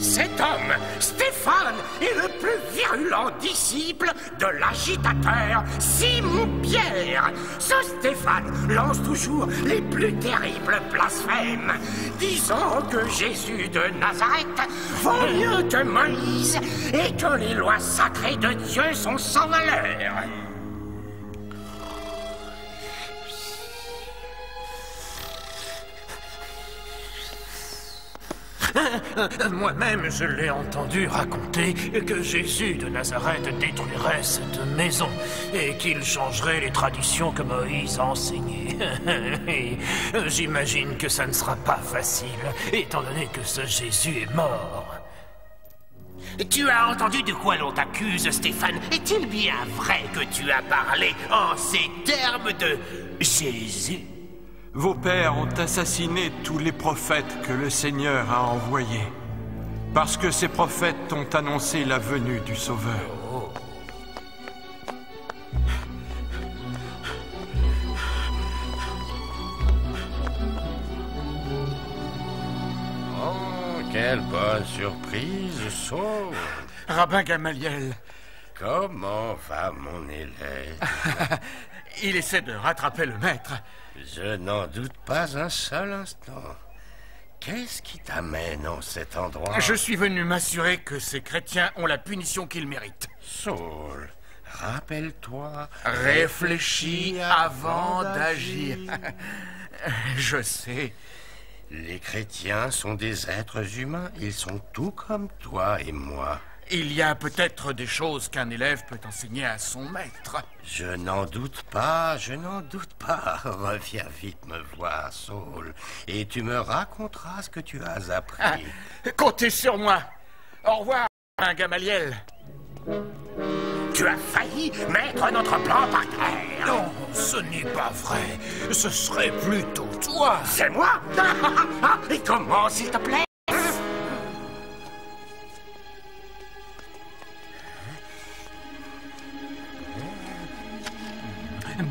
Cet homme, Stéphane, est le plus virulent disciple de l'agitateur Simon Pierre. Ce Stéphane lance toujours les plus terribles blasphèmes, disant que Jésus de Nazareth vaut mieux que Moïse et que les lois sacrées de Dieu sont sans valeur. Moi-même, je l'ai entendu raconter que Jésus de Nazareth détruirait cette maison et qu'il changerait les traditions que Moïse a enseignées. Et j'imagine que ça ne sera pas facile, étant donné que ce Jésus est mort. Tu as entendu de quoi l'on t'accuse, Stéphane? Est-il bien vrai que tu as parlé en ces termes de Jésus? Vos pères ont assassiné tous les prophètes que le Seigneur a envoyés, parce que ces prophètes ont annoncé la venue du Sauveur. Oh, Quelle bonne surprise, Saul. Rabbin Gamaliel. Comment va mon élève? Il essaie de rattraper le maître. Je n'en doute pas un seul instant. Qu'est-ce qui t'amène en cet endroit? Je suis venu m'assurer que ces chrétiens ont la punition qu'ils méritent. Saul, rappelle-toi. Réfléchis avant d'agir. Je sais. Les chrétiens sont des êtres humains. Ils sont tout comme toi et moi. Il y a peut-être des choses qu'un élève peut enseigner à son maître. Je n'en doute pas, je n'en doute pas. Reviens vite me voir, Saul, et tu me raconteras ce que tu as appris. Comptez sur moi. Au revoir, Gamaliel. Tu as failli mettre notre plan par terre. Non, ce n'est pas vrai. Ce serait plutôt toi. C'est moi? Et comment, s'il te plaît?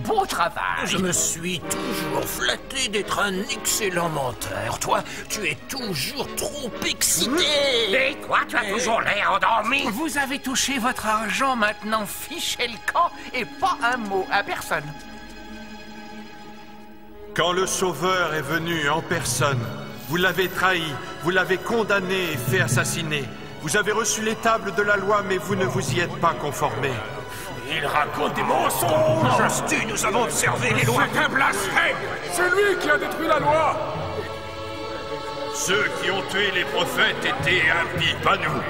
Beau travail. Je me suis toujours flatté d'être un excellent menteur. Toi, tu es toujours trop excité. Et toi, tu as toujours l'air endormi. Vous avez touché votre argent, maintenant fichez le camp et pas un mot à personne. Quand le Sauveur est venu en personne, vous l'avez trahi, vous l'avez condamné et fait assassiner. Vous avez reçu les tables de la loi, mais vous ne vous y êtes pas conformé. Il raconte des mensonges. Nous avons observé les lois. C'est un blasphème. C'est lui qui a détruit la loi. Ceux qui ont tué les prophètes étaient impies, pas nous.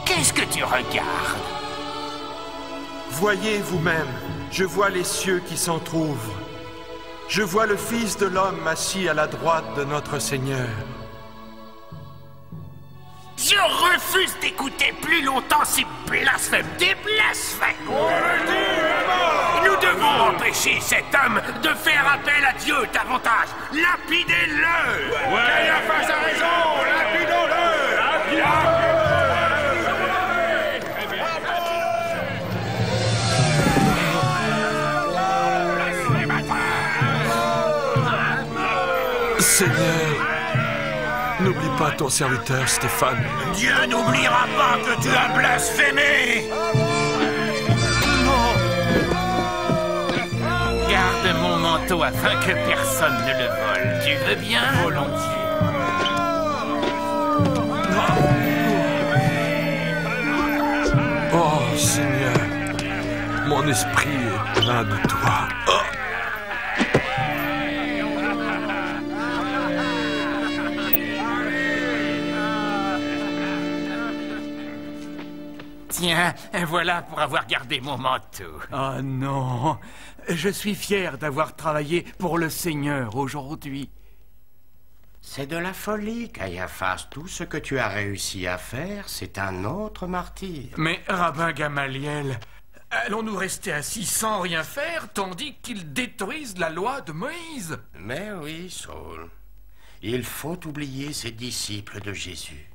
Qu'est-ce que tu regardes? Voyez vous-même, je vois les cieux qui s'entr'ouvrent. Je vois le Fils de l'homme assis à la droite de notre Seigneur. Je refuse d'écouter plus longtemps ces blasphèmes, des blasphèmes. Nous devons empêcher cet homme de faire appel à Dieu davantage. Lapidez-le. Caiaphas a raison, lapidons-le. Seigneur, n'oublie pas ton serviteur Stéphane. Dieu n'oubliera pas que tu as blasphémé. Garde mon manteau afin que personne ne le vole. Tu veux bien? Volontiers. Oh Seigneur, mon esprit est plein de toi. Oh. Tiens, voilà pour avoir gardé mon manteau. Oh non, je suis fier d'avoir travaillé pour le Seigneur aujourd'hui. C'est de la folie, Caiaphas. Tout ce que tu as réussi à faire, c'est un autre martyr. Mais, rabbin Gamaliel, allons-nous rester assis sans rien faire tandis qu'ils détruisent la loi de Moïse? Mais oui, Saul. Il faut oublier ces disciples de Jésus.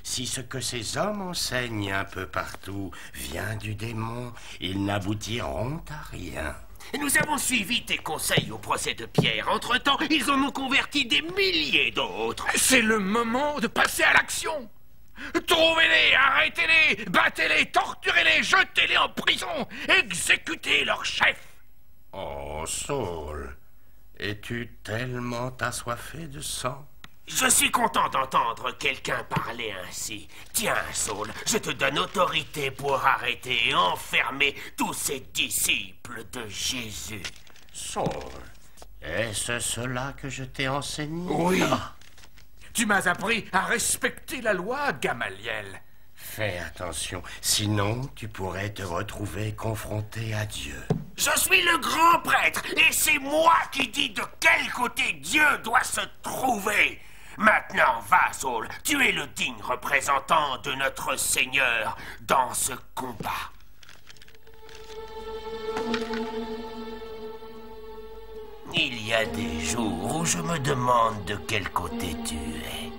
Si ce que ces hommes enseignent un peu partout vient du démon, ils n'aboutiront à rien. Nous avons suivi tes conseils au procès de Pierre. Entre-temps, ils en ont converti des milliers d'autres. C'est le moment de passer à l'action. Trouvez-les, arrêtez-les, battez-les, torturez-les, jetez-les en prison, exécutez leur chef. Oh, Saul, es-tu tellement assoiffé de sang? Je suis content d'entendre quelqu'un parler ainsi. Tiens, Saul, je te donne autorité pour arrêter et enfermer tous ces disciples de Jésus. Saul, est-ce cela que je t'ai enseigné? Oui. Tu m'as appris à respecter la loi, Gamaliel. Fais attention, sinon tu pourrais te retrouver confronté à Dieu. Je suis le grand prêtre et c'est moi qui dis de quel côté Dieu doit se trouver. Maintenant, va, Saul, tu es le digne représentant de notre Seigneur dans ce combat. Il y a des jours où je me demande de quel côté tu es.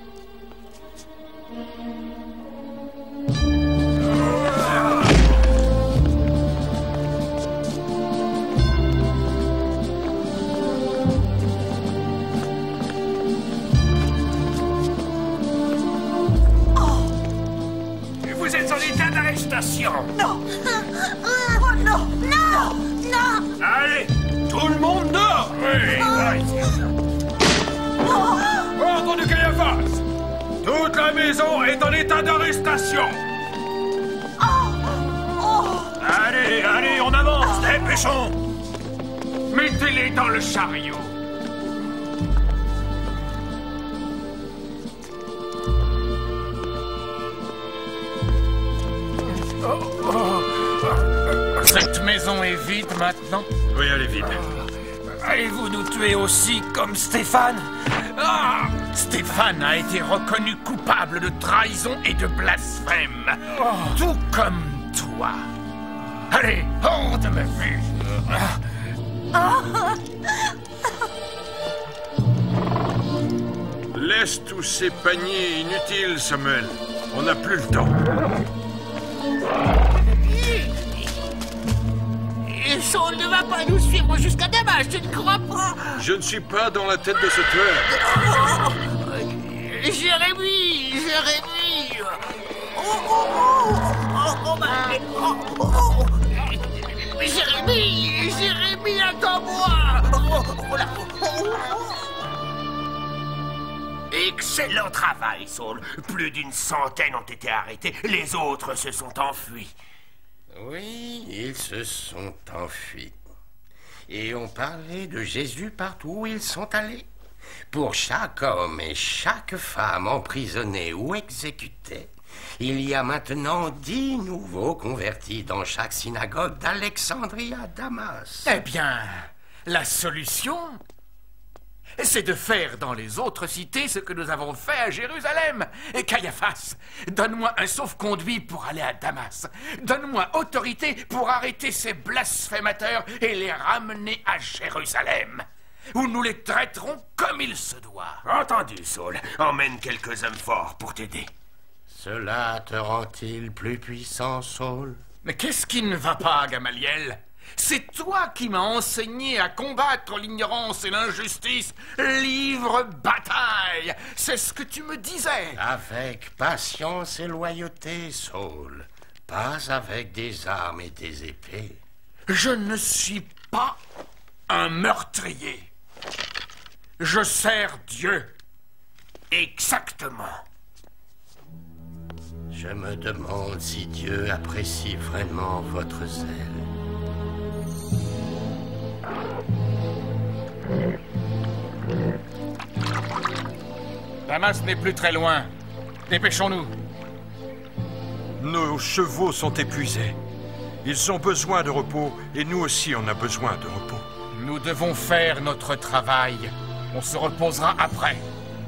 Vous êtes en état d'arrestation. Non. Oh non. Non. Non. Allez, tout le monde dort. Oui, Ordre de Caiaphas. Toute la maison est en état d'arrestation. Allez, allez, on avance, dépêchons. Mettez-les dans le chariot. Cette maison est vide maintenant? Oui, elle est vide. Allez-vous nous tuer aussi comme Stéphane? Ah! Stéphane a été reconnu coupable de trahison et de blasphème. Tout comme toi. Allez, hors de ma vue. Laisse tous ces paniers inutiles, Samuel. On n'a plus le temps. Saul ne va pas nous suivre jusqu'à Damas, tu ne crois pas? Je ne suis pas dans la tête de ce tueur. Jérémie! Jérémie, attends-moi! Excellent travail, Saul. Plus d'une centaine ont été arrêtés. Les autres se sont enfuis. Oui, ils se sont enfuis. Et on parlait de Jésus partout où ils sont allés. Pour chaque homme et chaque femme emprisonnés ou exécutés, il y a maintenant 10 nouveaux convertis dans chaque synagogue d'Alexandrie à Damas. Eh bien, la solution, c'est de faire dans les autres cités ce que nous avons fait à Jérusalem. Et Caiaphas, donne-moi un sauf-conduit pour aller à Damas. Donne-moi autorité pour arrêter ces blasphémateurs et les ramener à Jérusalem, où nous les traiterons comme il se doit. Entendu, Saul. Emmène quelques hommes forts pour t'aider. Cela te rend-il plus puissant, Saul? Mais qu'est-ce qui ne va pas, Gamaliel? C'est toi qui m'as enseigné à combattre l'ignorance et l'injustice. Livre bataille, c'est ce que tu me disais. Avec patience et loyauté, Saul. Pas avec des armes et des épées. Je ne suis pas un meurtrier. Je sers Dieu. Exactement. Je me demande si Dieu apprécie vraiment votre zèle. Damas n'est plus très loin. Dépêchons-nous. Nos chevaux sont épuisés. Ils ont besoin de repos et nous aussi on a besoin de repos. Nous devons faire notre travail. On se reposera après.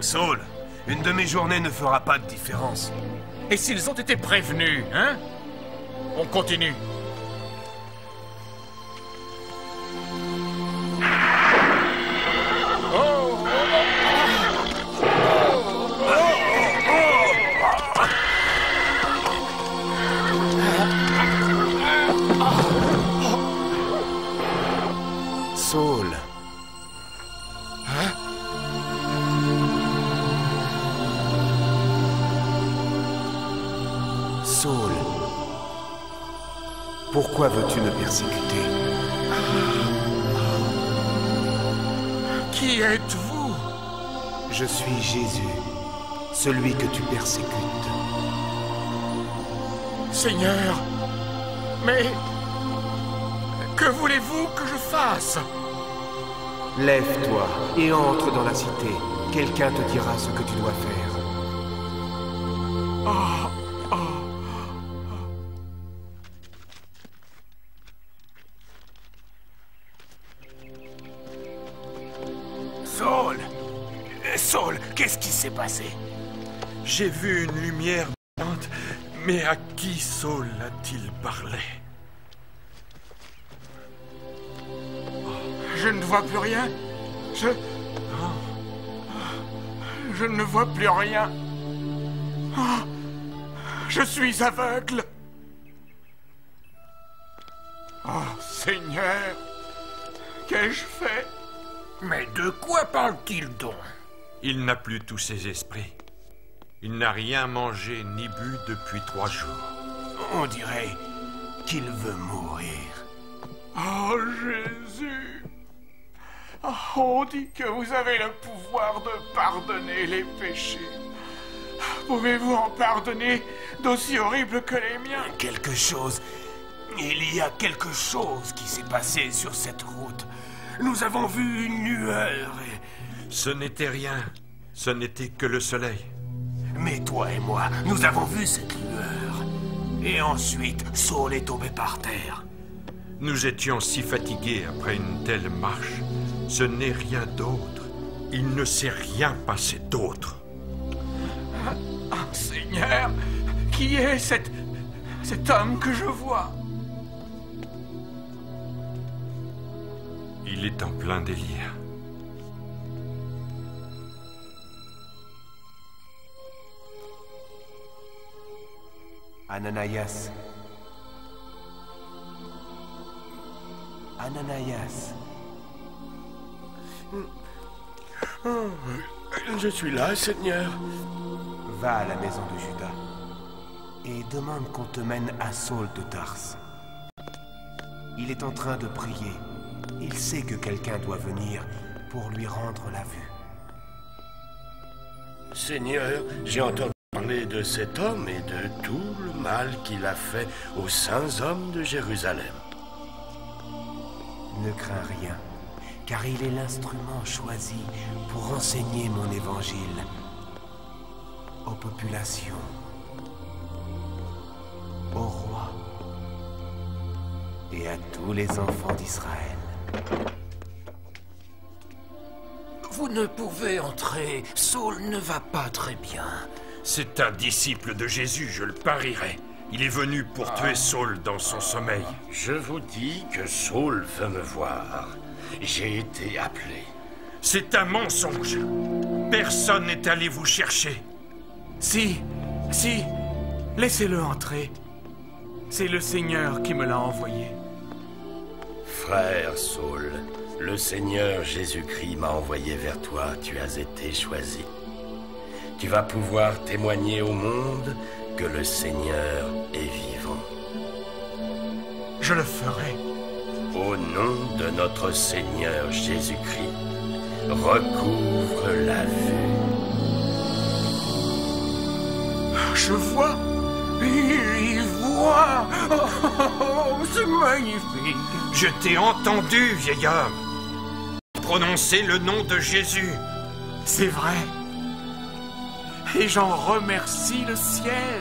Saul, une demi-journée ne fera pas de différence. Et s'ils ont été prévenus, hein? On continue. Saul. Hein? Saul. Pourquoi veux-tu me persécuter? Qui êtes-vous? Je suis Jésus, celui que tu persécutes. Seigneur, mais que voulez-vous que je fasse? Lève-toi et entre dans la cité. Quelqu'un te dira ce que tu dois faire. Saul, qu'est-ce qui s'est passé? J'ai vu une lumière brillante, mais à qui Saul a-t-il parlé? Je ne vois plus rien. Je ne vois plus rien. Oh, je suis aveugle. Oh, Seigneur, qu'ai-je fait? Mais de quoi parle-t-il donc? Il n'a plus tous ses esprits. Il n'a rien mangé ni bu depuis 3 jours. On dirait qu'il veut mourir. Oh, Jésus! Oh, on dit que vous avez le pouvoir de pardonner les péchés. Pouvez-vous en pardonner d'aussi horribles que les miens? Quelque chose. Il y a quelque chose qui s'est passé sur cette route. Nous avons vu une lueur et... Ce n'était rien. Ce n'était que le soleil. Mais toi et moi, nous avons vu cette lueur. Et ensuite, Saul est tombé par terre. Nous étions si fatigués après une telle marche. Ce n'est rien d'autre. Il ne s'est rien passé d'autre. Ah, Seigneur, qui est cet homme que je vois? Il est en plein délire. Ananias. Ananias. Je suis là, Seigneur. Va à la maison de Judas et demande qu'on te mène à Saul de Tarse. Il est en train de prier. Il sait que quelqu'un doit venir pour lui rendre la vue. Seigneur, j'ai entendu parler de cet homme et de tout le mal qu'il a fait aux saints hommes de Jérusalem. Ne crains rien, car il est l'instrument choisi pour enseigner mon évangile aux populations, aux rois et à tous les enfants d'Israël. Vous ne pouvez entrer. Saul ne va pas très bien. C'est un disciple de Jésus, je le parierais. Il est venu pour tuer Saul dans son sommeil. Je vous dis que Saul veut me voir. J'ai été appelé. C'est un mensonge. Personne n'est allé vous chercher. Si, laissez-le entrer. C'est le Seigneur qui me l'a envoyé. Frère Saul, le Seigneur Jésus-Christ m'a envoyé vers toi, tu as été choisi. Tu vas pouvoir témoigner au monde que le Seigneur est vivant. Je le ferai. Au nom de notre Seigneur Jésus-Christ, recouvre la vue. Je vois. Il voit. Oh, c'est magnifique. Je t'ai entendu, vieil homme. Prononcer le nom de Jésus. C'est vrai. Et j'en remercie le ciel,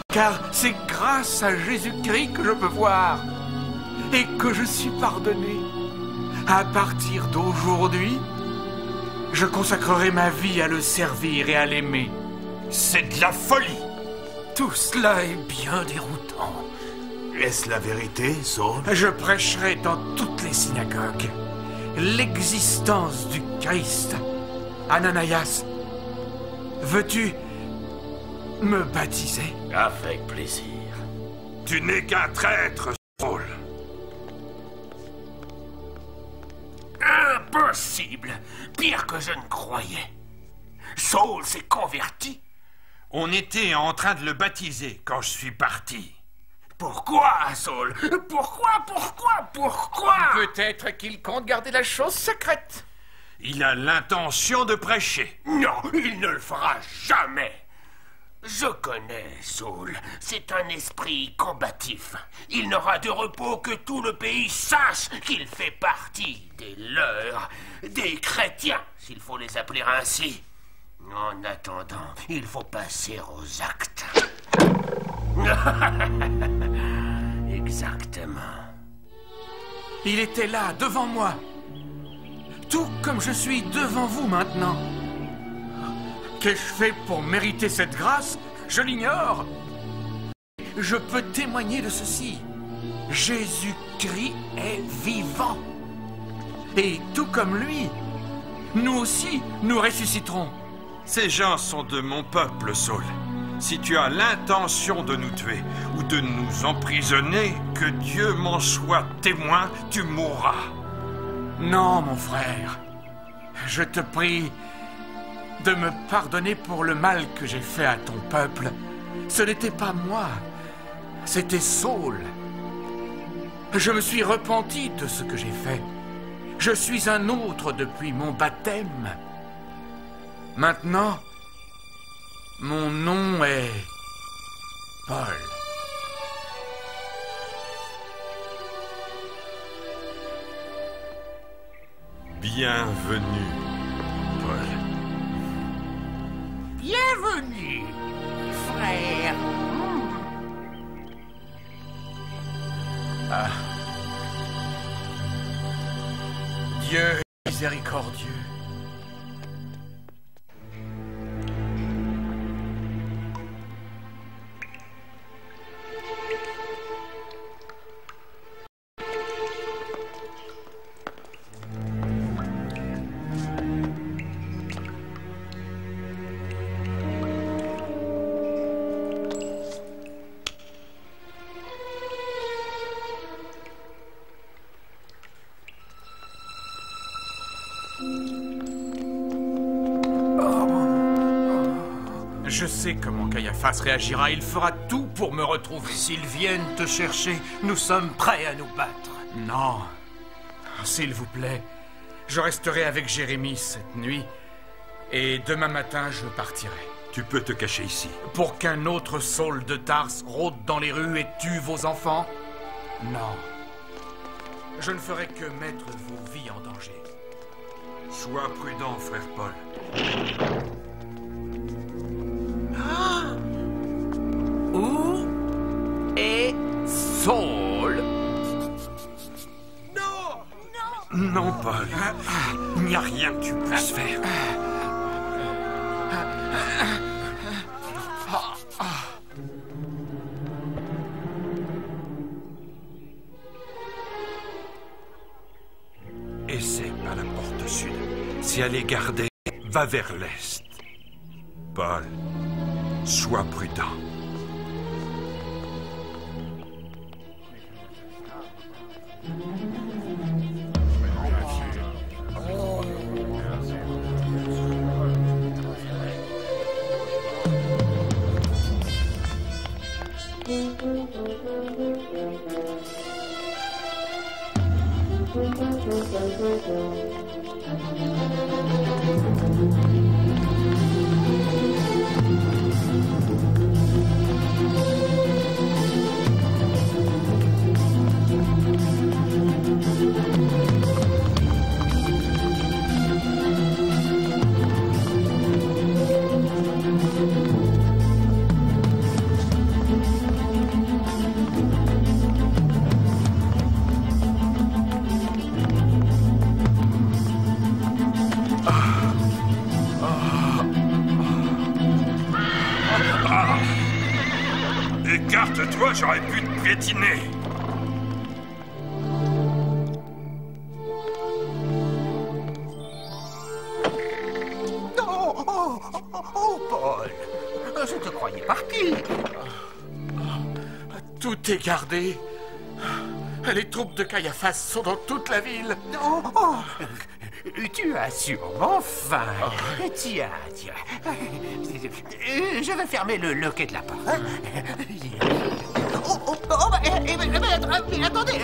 car c'est grâce à Jésus-Christ que je peux voir et que je suis pardonné. À partir d'aujourd'hui, je consacrerai ma vie à le servir et à l'aimer. C'est de la folie. Tout cela est bien déroutant. Est-ce la vérité, Saul? Je prêcherai dans toutes les synagogues l'existence du Christ. Ananias, veux-tu me baptiser? Avec plaisir. Tu n'es qu'un traître, Saul. Impossible! Pire que je ne croyais. Saul s'est converti. On était en train de le baptiser quand je suis parti. Pourquoi, Saul? Pourquoi? Peut-être qu'il compte garder la chose secrète. Il a l'intention de prêcher. Non, il ne le fera jamais. Je connais Saul. C'est un esprit combatif. Il n'aura de repos que tout le pays sache qu'il fait partie des leurs, des chrétiens, s'il faut les appeler ainsi. En attendant, il faut passer aux actes. Exactement. Il était là, devant moi. Tout comme je suis devant vous maintenant. Qu'ai-je fait pour mériter cette grâce? Je l'ignore. Je peux témoigner de ceci. Jésus-Christ est vivant. Et tout comme lui, nous aussi, nous ressusciterons. Ces gens sont de mon peuple, Saul. Si tu as l'intention de nous tuer ou de nous emprisonner, que Dieu m'en soit témoin, tu mourras. Non, mon frère. Je te prie de me pardonner pour le mal que j'ai fait à ton peuple. Ce n'était pas moi, c'était Saul. Je me suis repenti de ce que j'ai fait. Je suis un autre depuis mon baptême. Maintenant, mon nom est Paul. Bienvenue, Paul. Bienvenue, frère. Ah. Dieu est miséricordieux. Je sais comment Caiaphas réagira. Il fera tout pour me retrouver. S'ils viennent te chercher, nous sommes prêts à nous battre. Non. S'il vous plaît, je resterai avec Jérémie cette nuit. Et demain matin, je partirai. Tu peux te cacher ici. Pour qu'un autre Saul de Tarse rôde dans les rues et tue vos enfants? Non. Je ne ferai que mettre vos vies en danger. Sois prudent, frère Paul. Où est Saul? Non, Paul. Il n'y a rien que tu puisses faire. Essaie par la porte sud. Si elle est gardée, va vers l'est. Paul, sois prudent. Écarte-toi, j'aurais pu te piétiner. Oh, Paul, je te croyais parti. Tout est gardé. Les troupes de Caiaphas sont dans toute la ville. Tu as sûrement faim. Tiens. Je vais fermer le loquet de la porte. Mais attendez.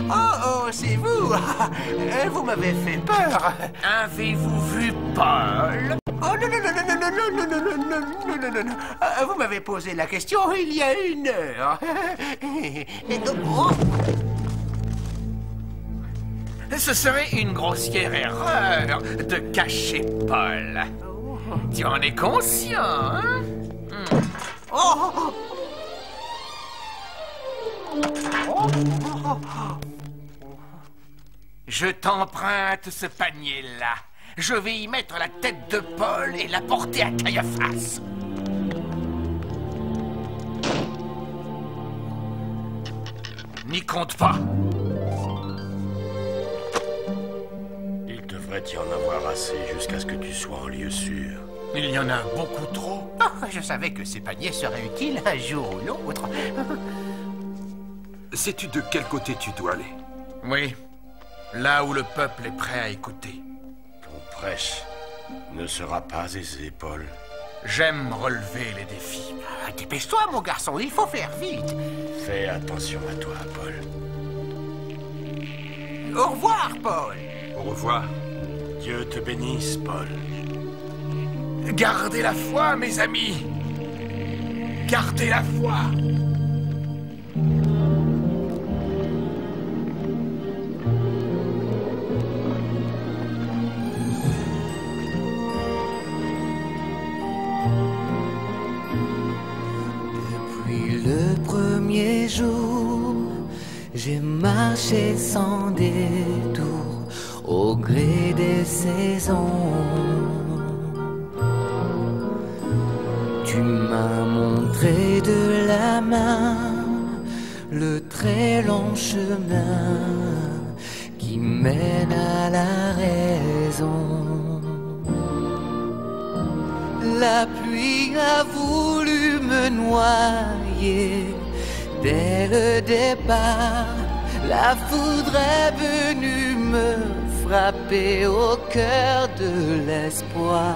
Oh, c'est vous. Vous m'avez fait peur. Avez-vous vu Paul? Oh non. Vous m'avez posé la question il y a 1 heure. Ce serait une grossière erreur de cacher Paul. Tu en es conscient, hein? Je t'emprunte ce panier-là. Je vais y mettre la tête de Paul et la porter à Caiaphas. N'y compte pas. devrait y en avoir assez jusqu'à ce que tu sois en lieu sûr. Il y en a beaucoup trop. Oh, je savais que ces paniers seraient utiles un jour ou l'autre. Sais-tu de quel côté tu dois aller? Oui, là où le peuple est prêt à écouter. Ton prêche ne sera pas aisé, Paul. J'aime relever les défis. Ah, dépêche-toi, mon garçon, il faut faire vite. Fais attention à toi, Paul. Au revoir, Paul. Au revoir. Dieu te bénisse, Paul. Gardez la foi, mes amis. Gardez la foi. Depuis le premier jour, j'ai marché sans détour au gré des saisons. Tu m'as montré de la main le très long chemin qui mène à la raison. La pluie a voulu me noyer dès le départ. La foudre est venue me frapper au cœur de l'espoir.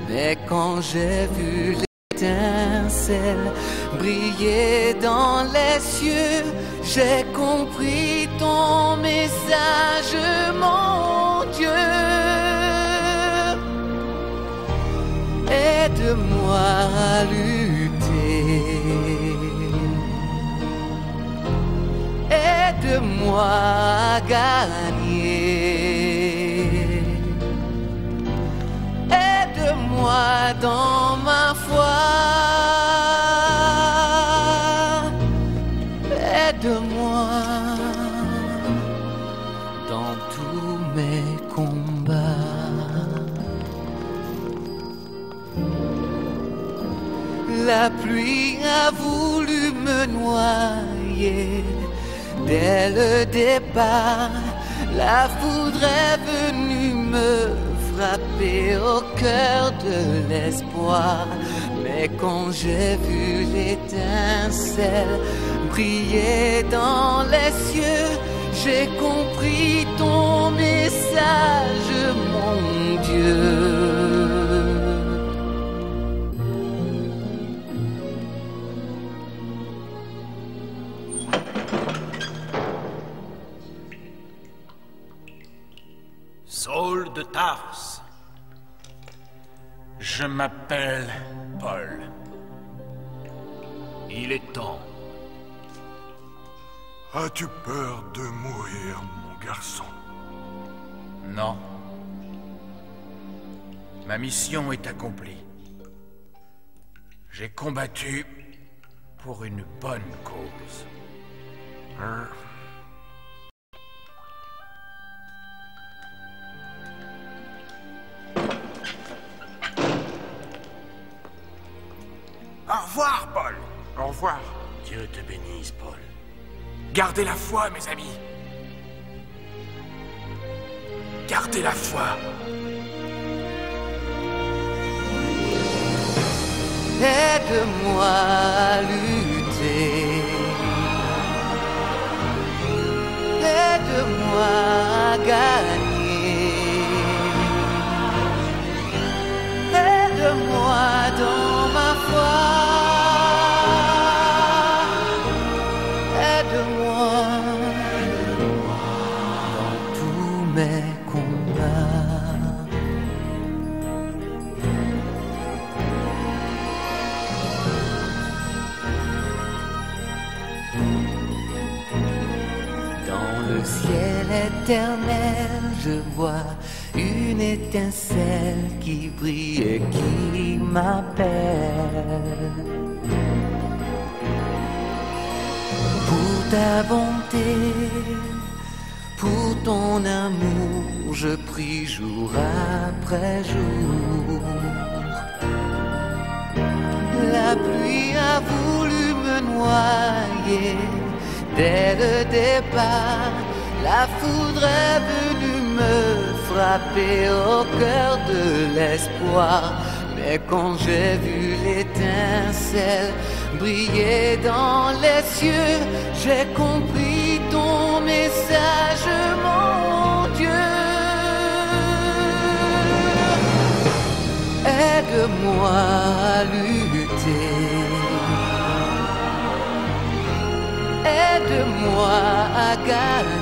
Mais quand j'ai vu l'étincelle briller dans les cieux, j'ai compris ton message, mon Dieu. Aide-moi à lutter. Aide-moi à gagner. Aide-moi dans ma foi. Aide-moi dans tous mes combats. La pluie a voulu me noyer dès le départ. La foudre est venue me frapper au cœur de l'espoir. Mais quand j'ai vu l'étincelle briller dans les cieux, j'ai compris ton message, mon Dieu. Saul de Tarse. Je m'appelle Paul. Il est temps. As-tu peur de mourir, mon garçon? Non. Ma mission est accomplie. J'ai combattu pour une bonne cause. Au revoir, Paul. Au revoir. Dieu te bénisse, Paul. Gardez la foi, mes amis. Gardez la foi. Aide-moi à lutter. Aide-moi à gagner. Aide-moi dans ma foi. Aide-moi dans tous mes combats. Dans le ciel éternel, je vois une étincelle qui brille et qui m'appelle. Pour ta bonté, pour ton amour, je prie jour après jour. La pluie a voulu me noyer dès le départ. La foudre est venue me frappé au cœur de l'espoir. Mais quand j'ai vu l'étincelle briller dans les cieux, j'ai compris ton message, mon Dieu. Aide-moi à lutter. Aide-moi à gagner.